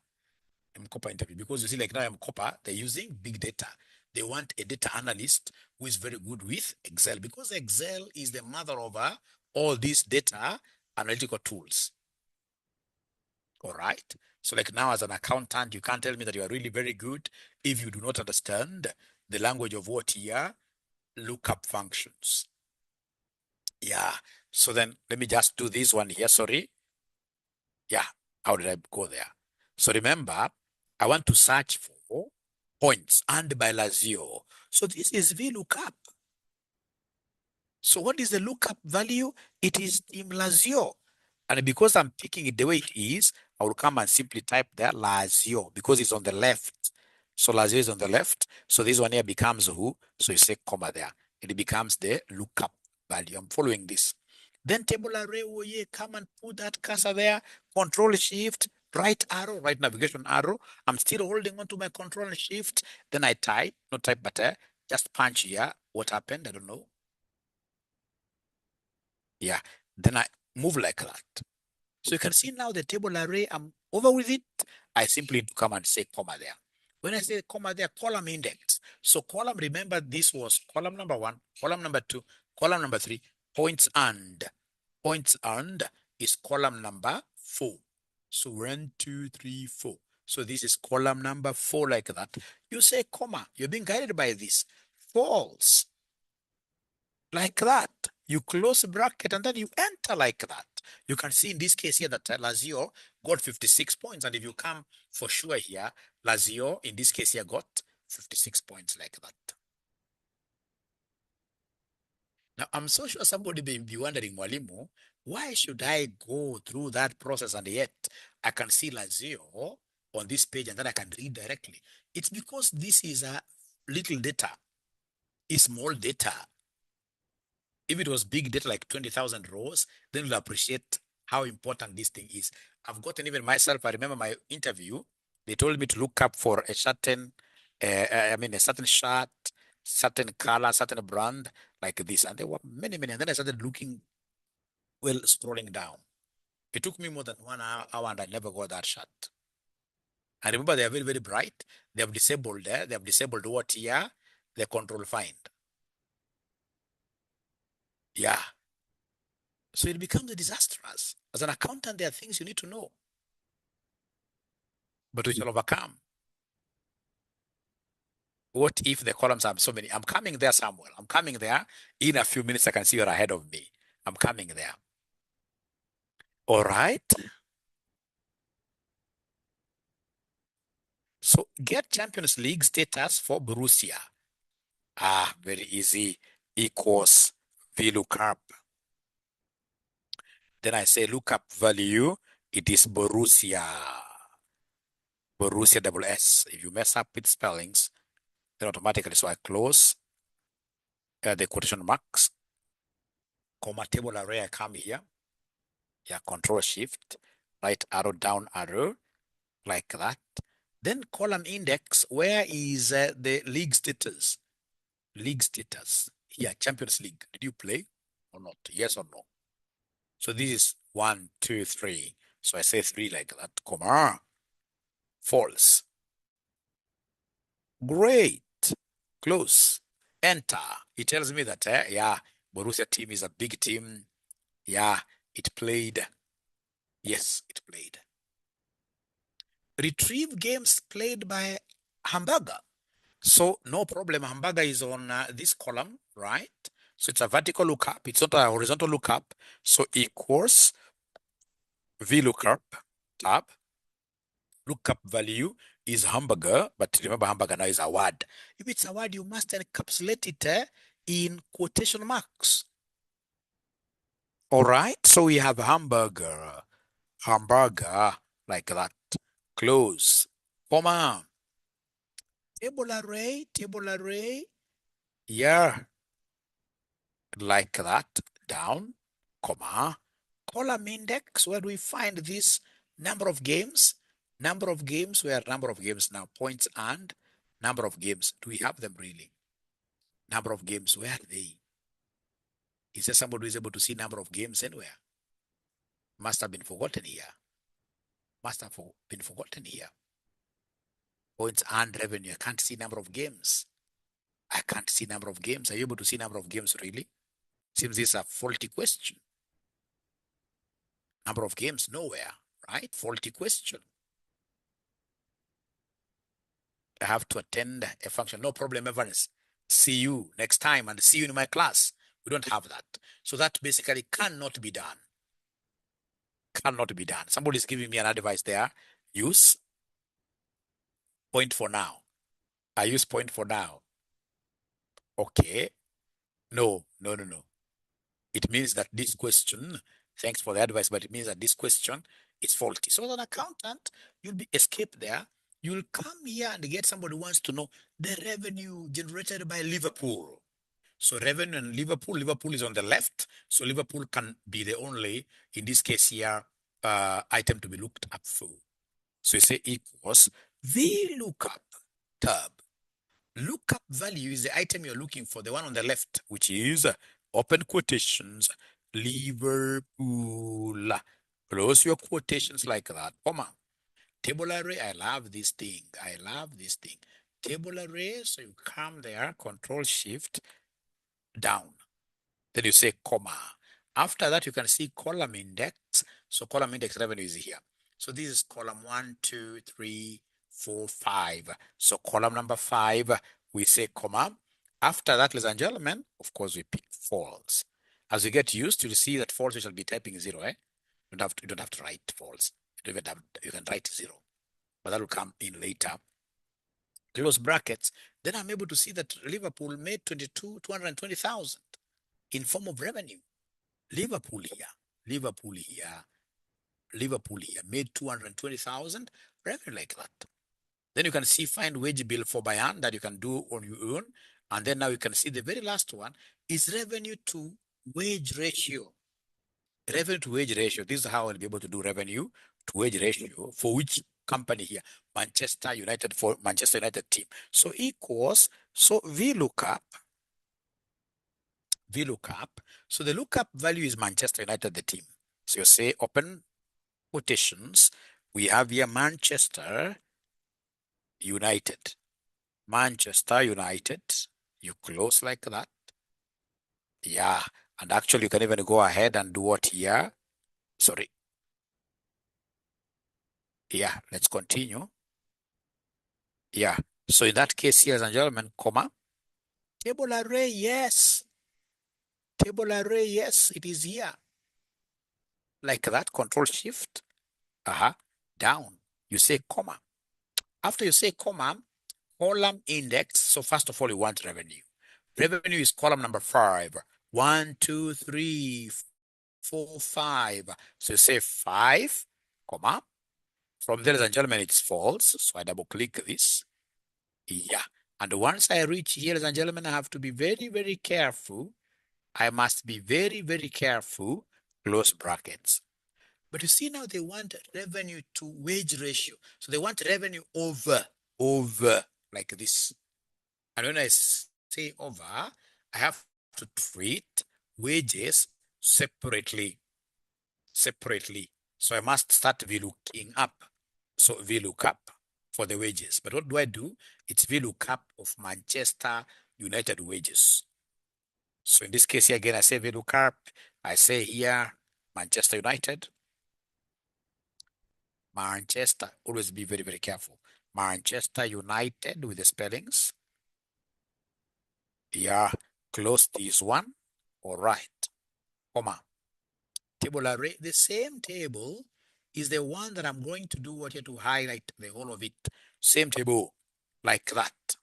Speaker 1: 𝗵𝗂𝗋 interview, because you see, like now 𝗵𝗂𝗋, they're using big data. They want a data analyst who is very good with Excel because Excel is the mother of all these data analytical tools. All right. So like now as an accountant, you can't tell me that you are really very good if you do not understand the language of what here, lookup functions. Yeah. So then let me just do this one here. Sorry. Yeah. How did I go there? So remember, I want to search for points earned by Lazio. So this is VLOOKUP. So what is the lookup value? It is Team Lazio. And because I'm picking it the way it is, I will come and simply type there Lazio because it's on the left. So Lazio is on the left. So this one here becomes who? So you say comma there. It becomes the lookup value. I'm following this. Then table array, oh yeah, come and put that cursor there. Control Shift, right arrow, right navigation arrow. I'm still holding on to my Control Shift. Then I type, not type, but just punch here. What happened? I don't know. Yeah. Then I move like that. So you can see now the table array, I'm over with it. I simply need to come and say comma there. When I say comma there, column index. So column, remember this was column number 1, column number 2, column number 3, points earned. Points earned is column number 4. So 1, 2, 3, 4. So this is column number 4 like that. You say comma, you're being guided by this. False. Like that. You close bracket and then you enter like that. You can see in this case here that Lazio got 56 points. And if you come for sure here, Lazio in this case here got 56 points like that. Now, I'm so sure somebody may be wondering, Mwalimu, why should I go through that process and yet I can see Lazio on this page and then I can read directly? It's because this is a little data, it's small data. If it was big data like 20,000 rows, then we'll appreciate how important this thing is. I've gotten even myself, I remember my interview, they told me to look up for a certain, a certain shirt, certain color, certain brand like this. And there were many, many. And then I started looking, well, scrolling down. It took me more than 1 hour and I never got that shirt. And remember, they are very, very bright. They have disabled there. They have disabled what here? The control find. Yeah. So it becomes disastrous. As an accountant, there are things you need to know, but we shall overcome. What if the columns are so many? I'm coming there, Samuel. I'm coming there. In a few minutes, I can see you're ahead of me. I'm coming there. All right. So get Champions League status for Borussia. Very easy. Equals VLOOKUP. Then I say lookup value. It is Borussia. Borussia double S. If you mess up with spellings, then automatically, so I close the quotation marks, comma, table array, I come here. Yeah, Control Shift, right arrow, down arrow, like that. Then column index, where is the league status? League status. Here, Champions League. Did you play or not? Yes or no? So this is 1, 2, 3. So I say 3 like that, comma, false. Great. Close. Enter. It tells me that, yeah, Borussia team is a big team. Yeah, it played. Yes, it played. Retrieve games played by Hamburger. So no problem. Hamburger is on this column, right? So it's a vertical lookup. It's not a horizontal lookup. So equals VLOOKUP tab. Lookup value is hamburger, but remember hamburger now is a word. If it's a word, you must encapsulate it in quotation marks. All right, so we have hamburger, like that. Close, comma, table array, yeah, like that, down, comma, column index, where do we find this number of games? Number of games, where number of games now, points and number of games. Do we have them really? Number of games, where are they? Is there somebody who is able to see number of games anywhere? Must have been forgotten here. Must have been forgotten here. Points and revenue. I can't see number of games. I can't see number of games. Are you able to see number of games really? Seems this is a faulty question. Number of games, nowhere, right? Faulty question. I have to attend a function. No problem, Evans. See you next time and see you in my class. We don't have that. So that basically cannot be done. Cannot be done. Somebody's giving me an advice there. Use point for now. I use point for now. Okay. No. It means that this question, thanks for the advice, but it means that this question is faulty. So as an accountant, you'll be escape there. You'll come here and get somebody who wants to know the revenue generated by Liverpool. So revenue and Liverpool is on the left. So Liverpool can be the only, in this case here, item to be looked up for. So you say equals VLOOKUP tab. Lookup value is the item you're looking for, the one on the left, which is open quotations, Liverpool. Close your quotations like that, comma. Table array, I love this thing. Table array, so you come there, Control Shift, down. Then you say comma. After that, you can see column index. So column index revenue is here. So this is column 1, 2, 3, 4, 5. So column number 5, we say comma. After that, ladies and gentlemen, of course, we pick false. As you get used, you'll see that false, you shall be typing 0. You don't have to write false. You can write 0, but that will come in later. Close brackets. Then I'm able to see that Liverpool made 220,000. in form of revenue. Liverpool here, Liverpool here, Liverpool here made 220,000 revenue like that. Then you can see find wage bill for by hand that you can do on your own. And then now you can see the very last one is revenue to wage ratio. Revenue to wage ratio. This is how I'll be able to do revenue to wage ratio for which company here? Manchester United, for Manchester United team. So equals, so VLOOKUP. So the lookup value is Manchester United, the team. So you say open quotations. We have here Manchester United. Manchester United. You close like that. Yeah. And actually you can even go ahead and do what here? Sorry. Yeah, let's continue. Yeah. So in that case, here, ladies and gentlemen, comma. Table array, yes. Table array, yes, it is here. Like that, Control Shift. Down. You say comma. After you say comma, column index. So first of all, you want revenue. Revenue is column number 5. 1, 2, 3, 4, 5. So you say 5, comma. From there, ladies and gentlemen, it's false. So I double click this. Yeah. And once I reach here, ladies and gentlemen, I have to be very, very careful. I must be very, very careful. Close brackets. But you see now they want revenue to wage ratio. So they want revenue over, like this. And when I say over, I have to treat wages separately. So I must start VLOOKUP up. So VLOOKUP for the wages. But what do? It's VLOOKUP of Manchester United wages. So in this case here again, I say VLOOKUP. I say here Manchester United. Manchester, always be very, very careful. Manchester United with the spellings. Yeah, close this one. All right, comma. Table array, the same table is the one that I'm going to do what you to highlight the whole of it. Same table, like that.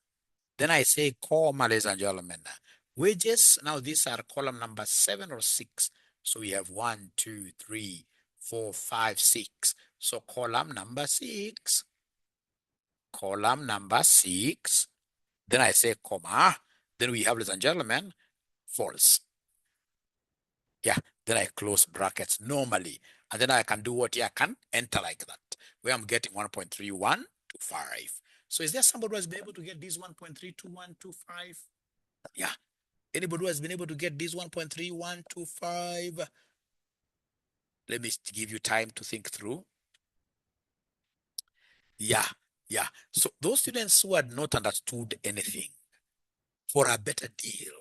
Speaker 1: Then I say comma, ladies and gentlemen. Wages, now these are column number 7 or 6. So we have 1, 2, 3, 4, 5, 6. So column number 6. Column number 6. Then I say comma. Then we have, ladies and gentlemen, false. Yeah, then I close brackets normally. And then I can do what? Yeah, I can enter like that, where I'm getting 1.3125. So is there somebody who has been able to get this 1.32125? Yeah. Anybody who has been able to get this 1.3125? Let me give you time to think through. Yeah. So those students who had not understood anything, for a better deal,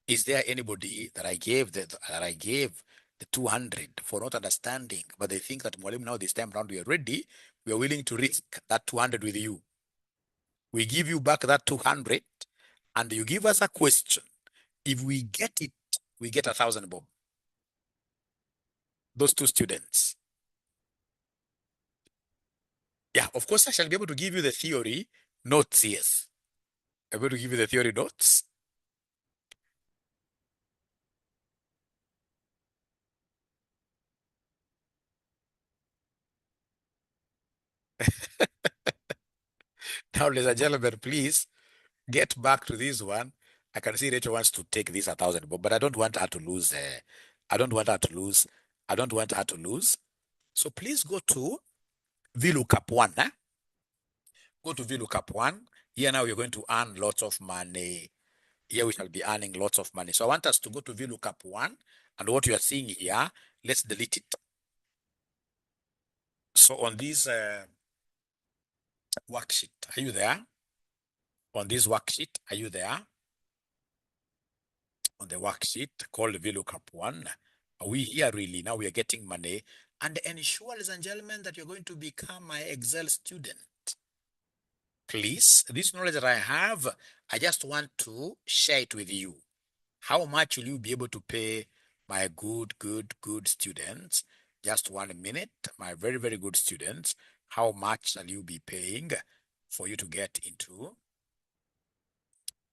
Speaker 1: is there anybody that I gave the 200 for not understanding, but they think that Mwalimu, now this time around we are ready, we are willing to risk that 200 with you. We give you back that 200 and you give us a question. If we get it, we get 1,000 bob. Those two students. Yeah, of course, I shall be able to give you the theory notes, yes. I'm going to give you the theory notes. Now, ladies and gentlemen, please get back to this one. I can see Rachel wants to take this 1,000 bob, but I don't want her to lose. I don't want her to lose. So please go to VLOOKUP 1. Go to VLOOKUP 1. Here now you're going to earn lots of money. Here we shall be earning lots of money. So I want us to go to VLOOKUP 1. And what you are seeing here, let's delete it. So on this worksheet, are you there? On this worksheet, are you there? On the worksheet called VLOOKUP 1, are we here really? Now we are getting money. And ensure, ladies and gentlemen, that you're going to become my Excel student. Please, this knowledge that I have, I just want to share it with you. How much will you be able to pay my good students? Just 1 minute, my very, very good students. How much shall you be paying for you to get into?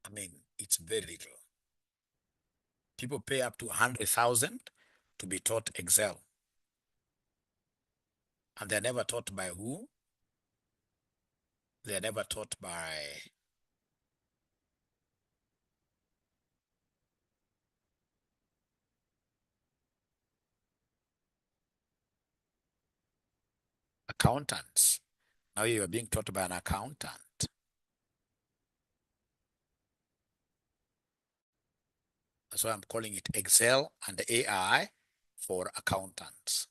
Speaker 1: I mean, it's very little. People pay up to 100,000 to be taught Excel. And they're never taught by who? They're never taught by accountants. Now you are being taught by an accountant. That's why I'm calling it Excel and AI for accountants.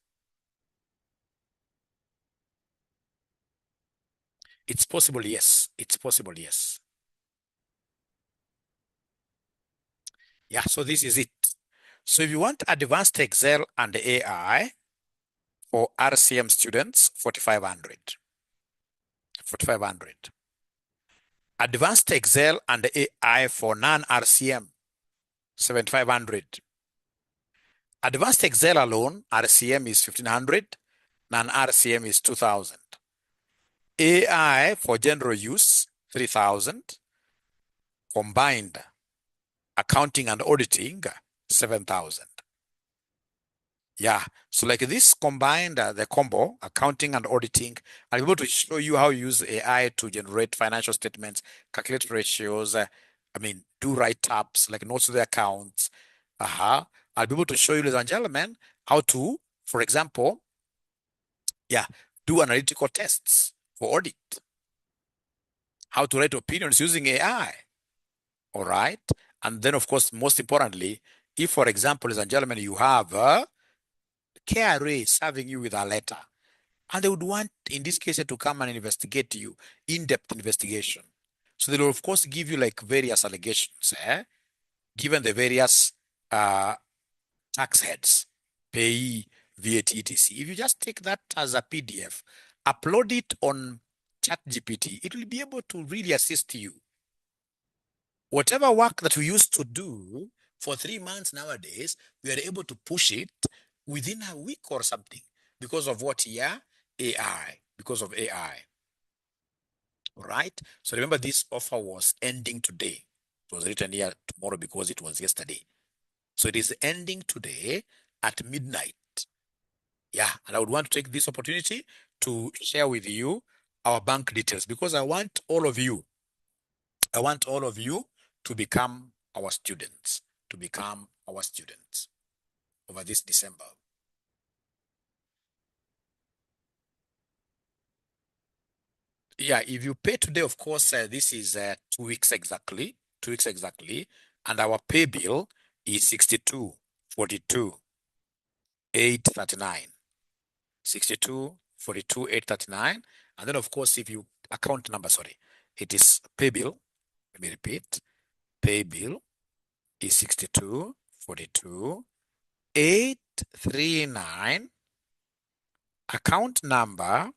Speaker 1: It's possible, yes. It's possible, yes. Yeah, so this is it. So if you want advanced Excel and AI for RCM students, 4,500. 4,500. Advanced Excel and AI for non-RCM, 7,500. Advanced Excel alone, RCM is 1,500, non-RCM is 2,000. AI for general use, 3,000. Combined accounting and auditing, 7,000. Yeah, so like this combined, the combo, accounting and auditing, I'm able to show you how you use AI to generate financial statements, calculate ratios, do write-ups, like notes to the accounts. I'll be able to show you, ladies and gentlemen, how to, for example, do analytical tests for audit, how to write opinions using AI, all right? And then, of course, most importantly, if, for example, ladies and gentlemen, you have a KRA serving you with a letter, and they would want, in this case, to come and investigate you, in-depth investigation. So they will, of course, give you like various allegations, given the various tax heads, payee, VAT, etc. If you just take that as a PDF, upload it on ChatGPT, it will be able to really assist you. Whatever work that we used to do for 3 months nowadays, we are able to push it within a week or something because of what here? AI, because of AI. Right? So remember, this offer was ending today. It was written here tomorrow because it was yesterday. So it is ending today at midnight. Yeah, and I would want to take this opportunity to share with you our bank details because I want all of you to become our students, over this December. Yeah, if you pay today, of course, this is 2 weeks exactly, and our pay bill is 62,42,839. 62,42,839. And then, of course, if you account number, it is pay bill. Let me repeat. Pay bill is 62,42,839. Account number,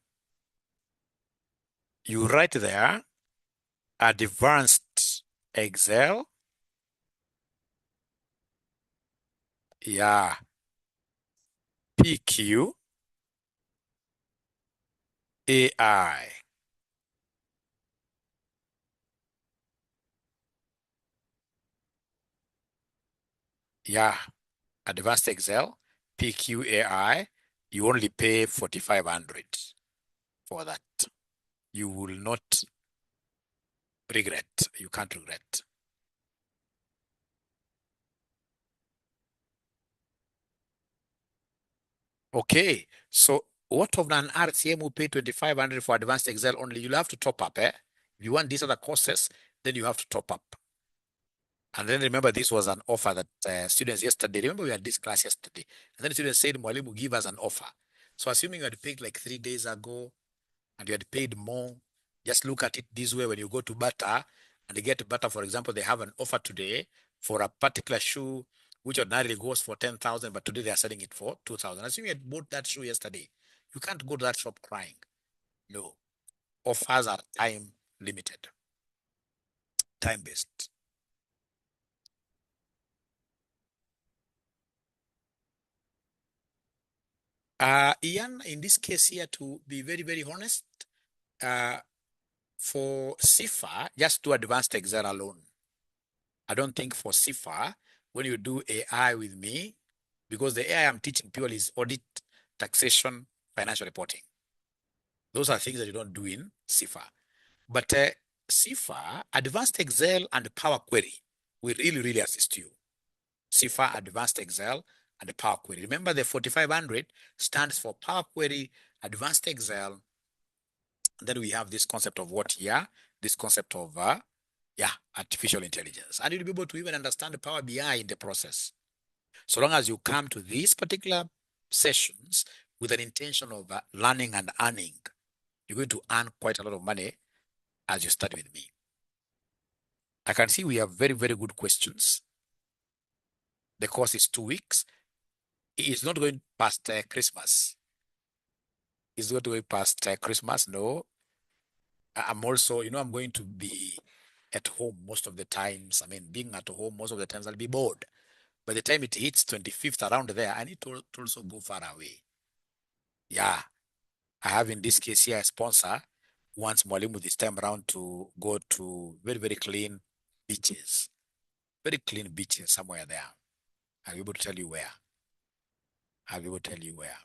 Speaker 1: you write there, advanced Excel. Yeah. PQ AI. Yeah. Advanced Excel, PQAI, you only pay 4,500 for that. You will not regret. You can't regret. Okay, so what of an RCM will pay 2,500 for advanced Excel only? You'll have to top up, If you want these other courses, then you have to top up. And then remember, this was an offer that students yesterday, remember we had this class yesterday, and then students said, Mwalimu, give us an offer. So assuming you had paid like 3 days ago and you had paid more, just look at it this way. When you go to Bata and you get Bata, for example, they have an offer today for a particular shoe, which ordinarily goes for 10,000, but today they are selling it for 2,000. Assuming you had bought that shoe yesterday, you can't go to that shop crying. No, offers are time limited, time-based. Ian, in this case here, to be very, very honest, for CIFA, just do advanced Excel alone. I don't think for CIFA when you do AI with me, because the AI I'm teaching purely is audit, taxation, financial reporting. Those are things that you don't do in CPA. But CPA, Advanced Excel and Power Query will really, really assist you. CPA, Advanced Excel, and Power Query. Remember, the 4500 stands for Power Query, Advanced Excel. Then we have this concept of what here? This concept of artificial intelligence. And you'll be able to even understand the Power BI in the process. So long as you come to these particular sessions with an intention of learning and earning, you're going to earn quite a lot of money as you study with me. I can see we have very, very good questions. The course is 2 weeks. It is not going past Christmas. It's not going past Christmas. No. I'm also, I'm going to be at home most of the times. I mean, being at home most of the times, I'll be bored. By the time it hits 25th around there, I need to also go far away. Yeah. I have in this case here a sponsor who wants Mwalimu this time around to go to very, very clean beaches. Very clean beaches somewhere there. I'll be able to tell you where. I'll be able to tell you where.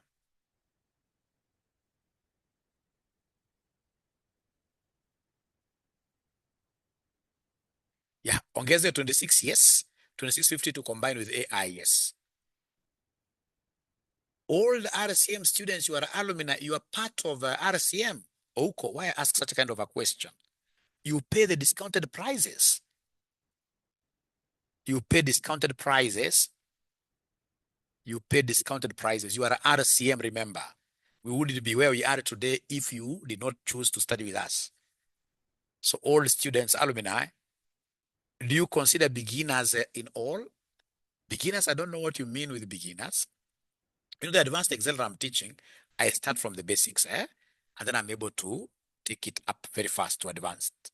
Speaker 1: Yeah, ongeze 26, yes. 2650 to combine with AI, yes. All the RCM students, you are alumni, you are part of RCM. Oko, why I ask such a kind of a question? You pay the discounted prices. You pay discounted prices. You pay discounted prices. You are RCM, remember. We wouldn't be where we are today if you did not choose to study with us. So all students, alumni, do you consider beginners in all? Beginners, I don't know what you mean with beginners. The advanced Excel that I'm teaching, I start from the basics, and then I'm able to take it up very fast to advanced.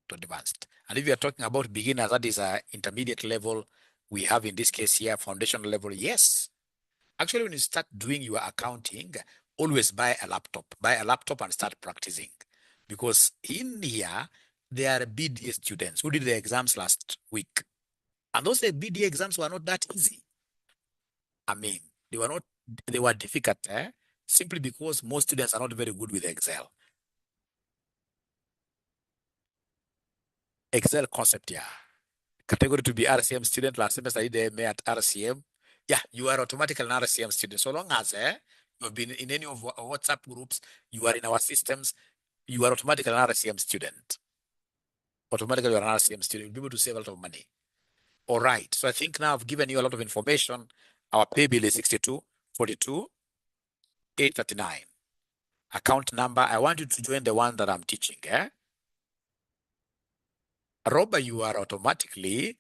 Speaker 1: And if you're talking about beginners, that is intermediate level, we have in this case here, foundational level, yes. Actually, when you start doing your accounting, always buy a laptop. Buy a laptop and start practicing. Because in here, there are BDA students who did the exams last week. And those BDA exams were not that easy. I mean, they were difficult, simply because most students are not very good with Excel. Excel concept, yeah. Category to be RCM student, last semester I did MA at RCM. Yeah, you are automatically an RCM student. So long as you've been in any of our WhatsApp groups, you are in our systems, you are automatically an RCM student. Automatically, you are an RCM student. You'll be able to save a lot of money. All right. So I think now I've given you a lot of information. Our pay bill is 62,42,839. Account number, I want you to join the one that I'm teaching. Robert, you are automatically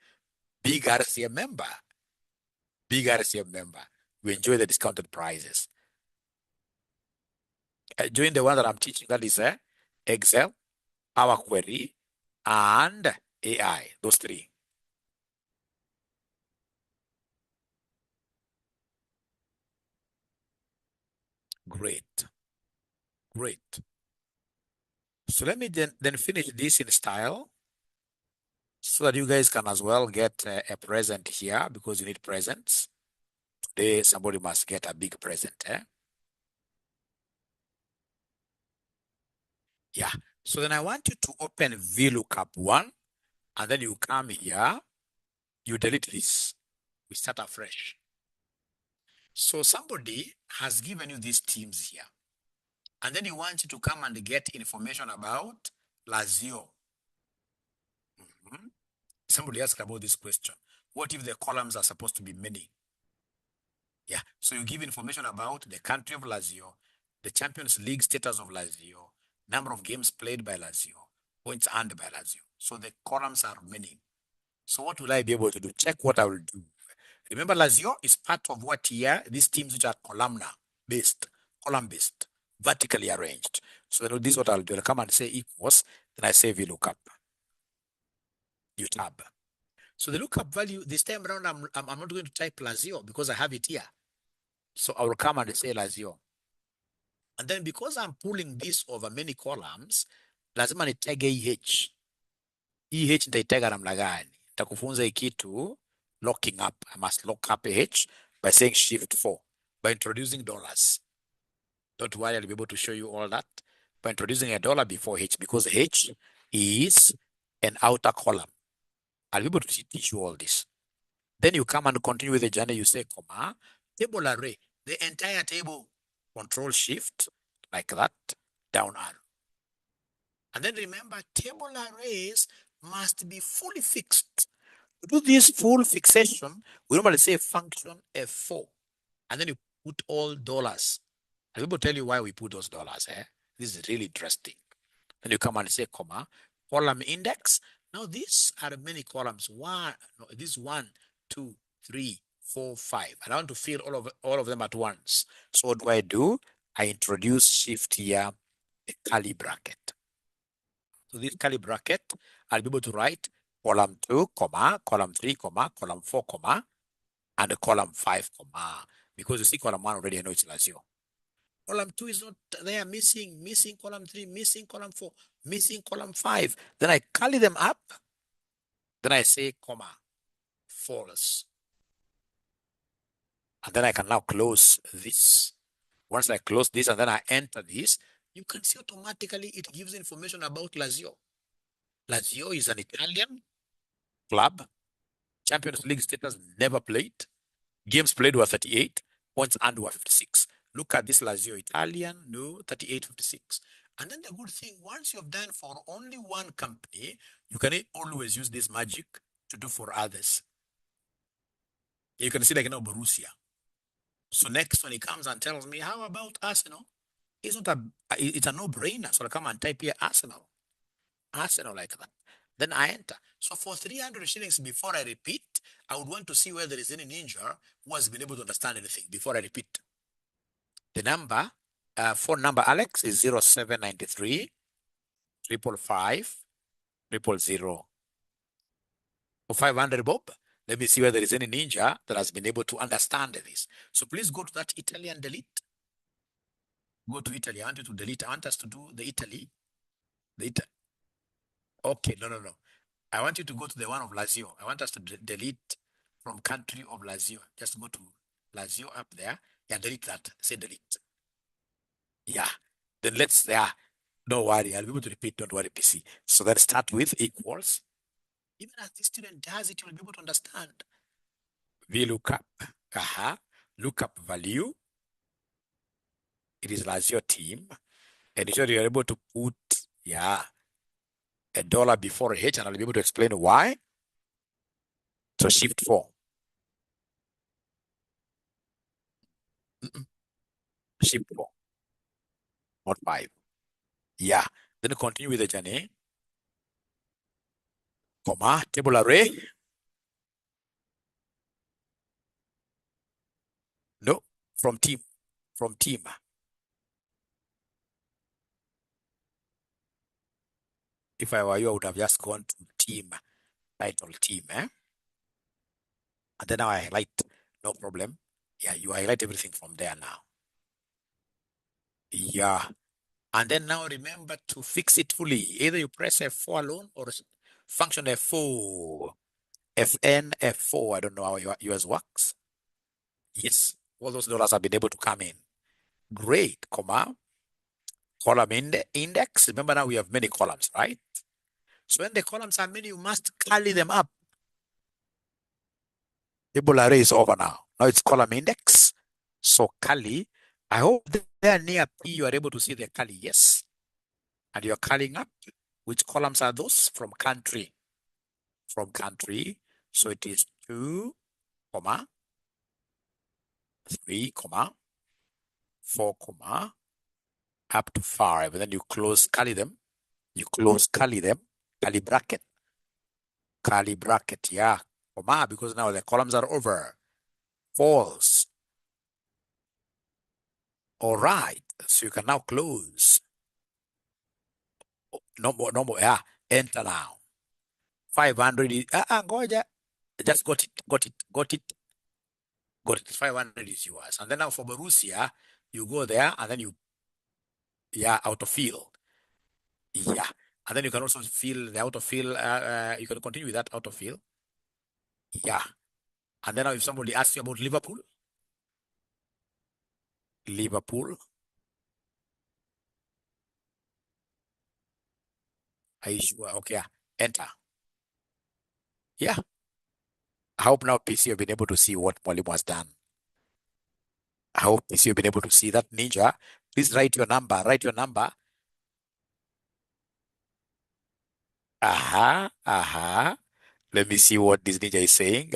Speaker 1: big RCM member. Big RCM member. We enjoy the discounted prices. Join the one that I'm teaching. That is Excel, Power Query, and AI. Those three. Great. Great. So let me then finish this in style so that you guys can as well get a present here, because you need presents. Today, somebody must get a big present. Yeah. So then I want you to open VLOOKUP 1, and then you come here, you delete this. We start afresh. So somebody has given you these teams here, and then he wants you to come and get information about Lazio. Somebody asked about this question. What if the columns are supposed to be many? Yeah, so you give information about the country of Lazio, the Champions League status of Lazio, number of games played by Lazio, points earned by Lazio. So the columns are many. So what will I be able to do? Check what I will do. Remember, Lazio is part of what here? These teams which are column-based, vertically arranged. So this is what I'll do. I'll come and say equals, then I say VLOOKUP. You tab. So the lookup value, this time around, I'm not going to type Lazio because I have it here. So I will come and say Lazio. And then because I'm pulling this over many columns, lazima nitege EH. EH nitaitega namna gani? Nitakufunza hii kitu locking up. I must lock up H by saying shift 4, by introducing dollars. Don't worry, I'll be able to show you all that by introducing a dollar before H, because H is an outer column. I'll be able to teach you all this. Then you come and continue with the journey. You say, comma, table array, the entire table, control shift, like that, down arrow. And then remember, table arrays must be fully fixed. To do this full fixation, we normally say function F4, and then you put all dollars. I will tell you why we put those dollars. This is really interesting. Then you come and say, comma, column index. Now these are many columns. This 1, 2, 3, 4, 5. And I want to fill all of them at once. So what do? I introduce shift here, a curly bracket. So this curly bracket, I'll be able to write column 2, comma, column 3, comma, column 4, comma, and column 5, comma. Because you see column 1 already, I know it's Lazio. Column 2 is not there, missing column 3, missing column 4, missing column 5. Then I curly them up. Then I say, comma, false. And then I can now close this. Once I close this and then I enter this, you can see automatically it gives information about Lazio. Lazio is an Italian club. Champions League status, never played. Games played were 38. Points earned were 56. Look at this Lazio Italian, no, 38, 56. And then the good thing, once you've done for only one company, you can always use this magic to do for others. You can see like now Borussia. So next when he comes and tells me, how about Arsenal? It's a no-brainer. So I come and type here Arsenal. Arsenal like that. Then I enter. So for 300 shillings before I repeat, I would want to see whether there is any ninja who has been able to understand anything before I repeat. The number, phone number Alex is 0793 555 000. For 500 Bob, let me see whether there is any ninja that has been able to understand this. So please go to that Italian delete. Go to Italy. I want you to delete. I want us to do the Italy. Okay, no. I want you to go to the one of Lazio. I want us to delete from country of Lazio. Just go to Lazio up there. Yeah, delete that. Say delete. Yeah. Then let's, don't worry. I'll be able to repeat. Don't worry, PC. So let's start with equals. Even as the student does it, you'll be able to understand. VLOOKUP. Lookup value. It is Lazio team. And so you're able to put, a dollar before H, and I'll be able to explain why. So shift 4. Shift 4. Not 5. Yeah. Then continue with the journey. Comma, table array. No, from team. From team. If I were you, I would have just gone to team, title team. And then now I highlight, no problem. Yeah, you highlight everything from there now. Yeah. And then now remember to fix it fully. Either you press F4 alone or function F4. FN, F4. I don't know how yours works. Yes, all those dollars have been able to come in. Great, comma. Column index. Remember now we have many columns, right? So when the columns are many, you must curly them up. Table array is over now. Now it's column index. So curly. I hope there near P you are able to see the curly. Yes. And you're curling up. Which columns are those? From country. From country. So it is 2, comma, 3, comma, 4, comma, up to 5. And then you close curly them. You close curly them. Curly bracket. Curly bracket, yeah. Comma, because now the columns are over. False. All right. So you can now close. No more, yeah. Enter now. 500 is, goja. Just got it. 500 is yours. And then now for Borussia, you go there and then you, autofill. Yeah. And then you can also fill the autofill. You can continue with that autofill. Yeah. And then now if somebody asks you about Liverpool, are you sure? Okay, enter. Yeah. I hope now PC you've been able to see what 𝗲𝗲 has done. I hope PC you've been able to see that ninja. Please write your number. Write your number. Let me see what this ninja is saying.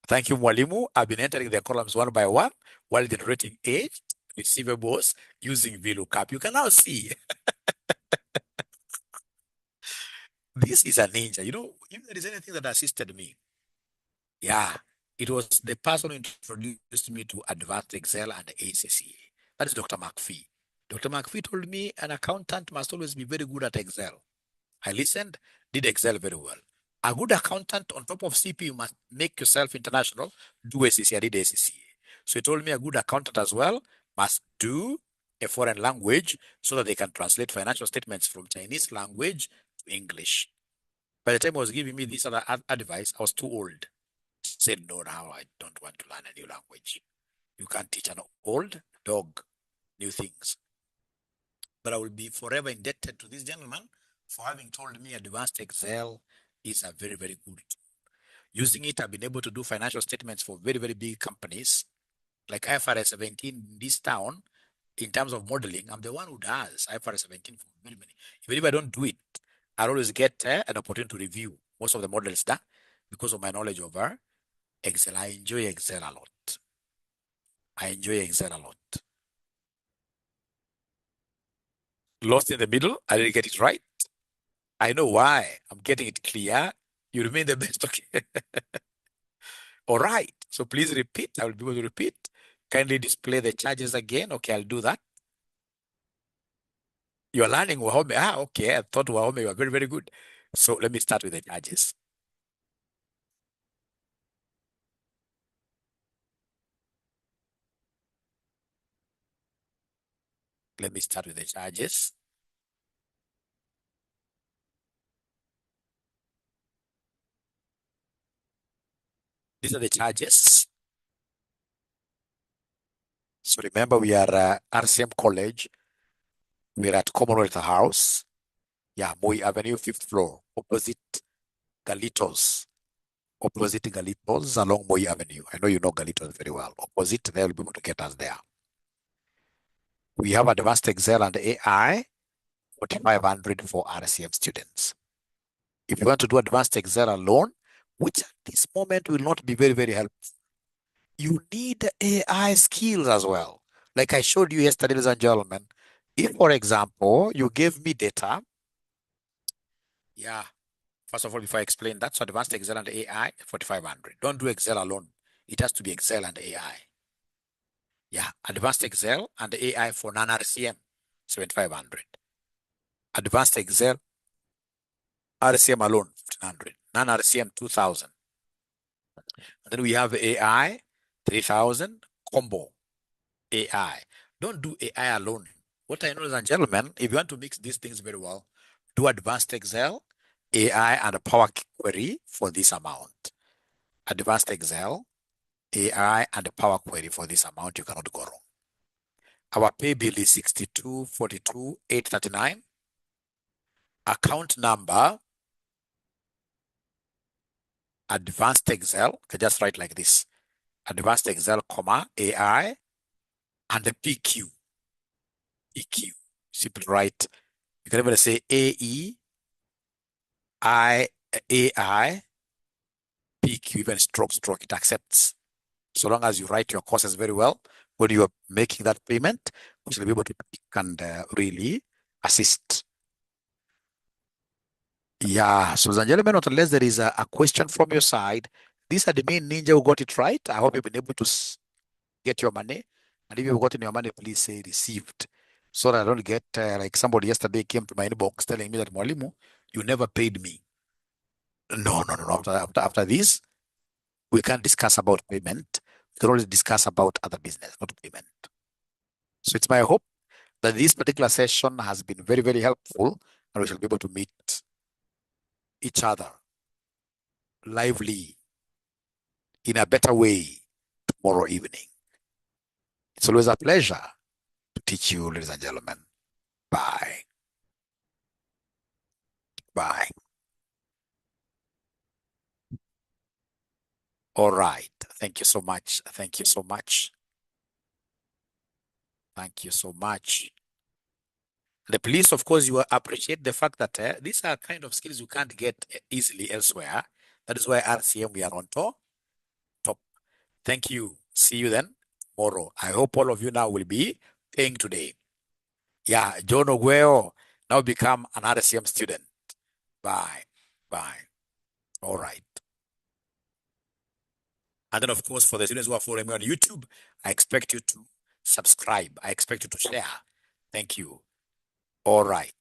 Speaker 1: Thank you, 𝗲𝗲. I've been entering the columns one by one while generating age, receivables using VLOOKUP. You can now see this is a ninja. You know, if there is anything that assisted me, yeah, it was the person who introduced me to advanced Excel and 𝗖𝗍. That is Dr. McPhee. Dr. McPhee told me an accountant must always be very good at Excel. I listened, did Excel very well. A good accountant on top of CP, you must make yourself international, do 𝗖𝗍. I did 𝗖𝗍. So he told me a good accountant as well must do a foreign language so that they can translate financial statements from Chinese language to English. By the time he was giving me this other advice, I was too old. I said, no, now I don't want to learn a new language. You can't teach an old dog new things. But I will be forever indebted to this gentleman for having told me advanced Excel is a very, very good tool. Using it, I've been able to do financial statements for very, very big companies like IFRS 17 in this town. In terms of modeling, I'm the one who does IFRS 17 for very many. Even if I don't do it, I'll always get an opportunity to review most of the models done because of my knowledge over Excel. I enjoy Excel a lot. Lost in the middle, I didn't get it right. I know why. I'm getting it clear. You remain the best, okay? All right. So please repeat. I will be able to repeat. Kindly display the charges again. Okay, I'll do that. You're learning 𝗲𝗲. Okay. I thought 𝗲𝗲, you are very, very good. So let me start with the charges. Let me start with the charges. These are the charges. So remember, we are RCM College. We're at Commonwealth House. Yeah, Moi Avenue, 5th floor, opposite Galitos. Opposite Galitos along Moi Avenue. I know you know Galitos very well. Opposite, they'll be able to get us there. We have advanced Excel and AI, 4,500 for RCM students. If you want to do advanced Excel alone, which at this moment will not be very, very helpful, you need AI skills as well. Like I showed you yesterday, ladies and gentlemen, if, for example, you gave me data, yeah, first of all, before I explain, that's advanced Excel and AI, 4,500. Don't do Excel alone. It has to be Excel and AI. Yeah, advanced Excel and AI for non-RCM, 7,500. Advanced Excel, RCM alone, 1,500. Non-RCM, 2,000. And then we have AI, 3,000. Combo AI. Don't do AI alone. What I know, ladies and gentlemen, if you want to mix these things very well, do advanced Excel, AI, and a Power Query for this amount. Advanced Excel, AI, and a Power Query for this amount. You cannot go wrong. Our pay bill is 62,42,839. Account number, advanced Excel, okay, just write like this. Advanced Excel, comma, AI, and the PQ. PQ. Simply write, you can even say AI, PQ, even stroke, it accepts. So long as you write your courses very well, when you are making that payment, we shall be able to pick and really assist. Yeah, so ladies and gentlemen, unless there is a question from your side, these are the main ninja who got it right. I hope you've been able to get your money. And if you've gotten your money, please say received. So that I don't get like somebody yesterday came to my inbox telling me that 𝗲𝗲, you never paid me. No. After this, we can't discuss about payment. We can only discuss about other business, not payment. So it's my hope that this particular session has been very, very helpful and we shall be able to meet each other lively in a better way tomorrow evening. It's always a pleasure to teach you, ladies and gentlemen. Bye. Bye. All right. Thank you so much. Thank you so much. Thank you so much. The police, of course, you appreciate the fact that these are kind of skills you can't get easily elsewhere. That is why RCM, we are on top. Thank you. See you then tomorrow. I hope all of you now will be paying today. Yeah, John Ogueo now become an RCM student. Bye. Bye. All right. And then, of course, for the students who are following me on YouTube, I expect you to subscribe. I expect you to share. Thank you. All right.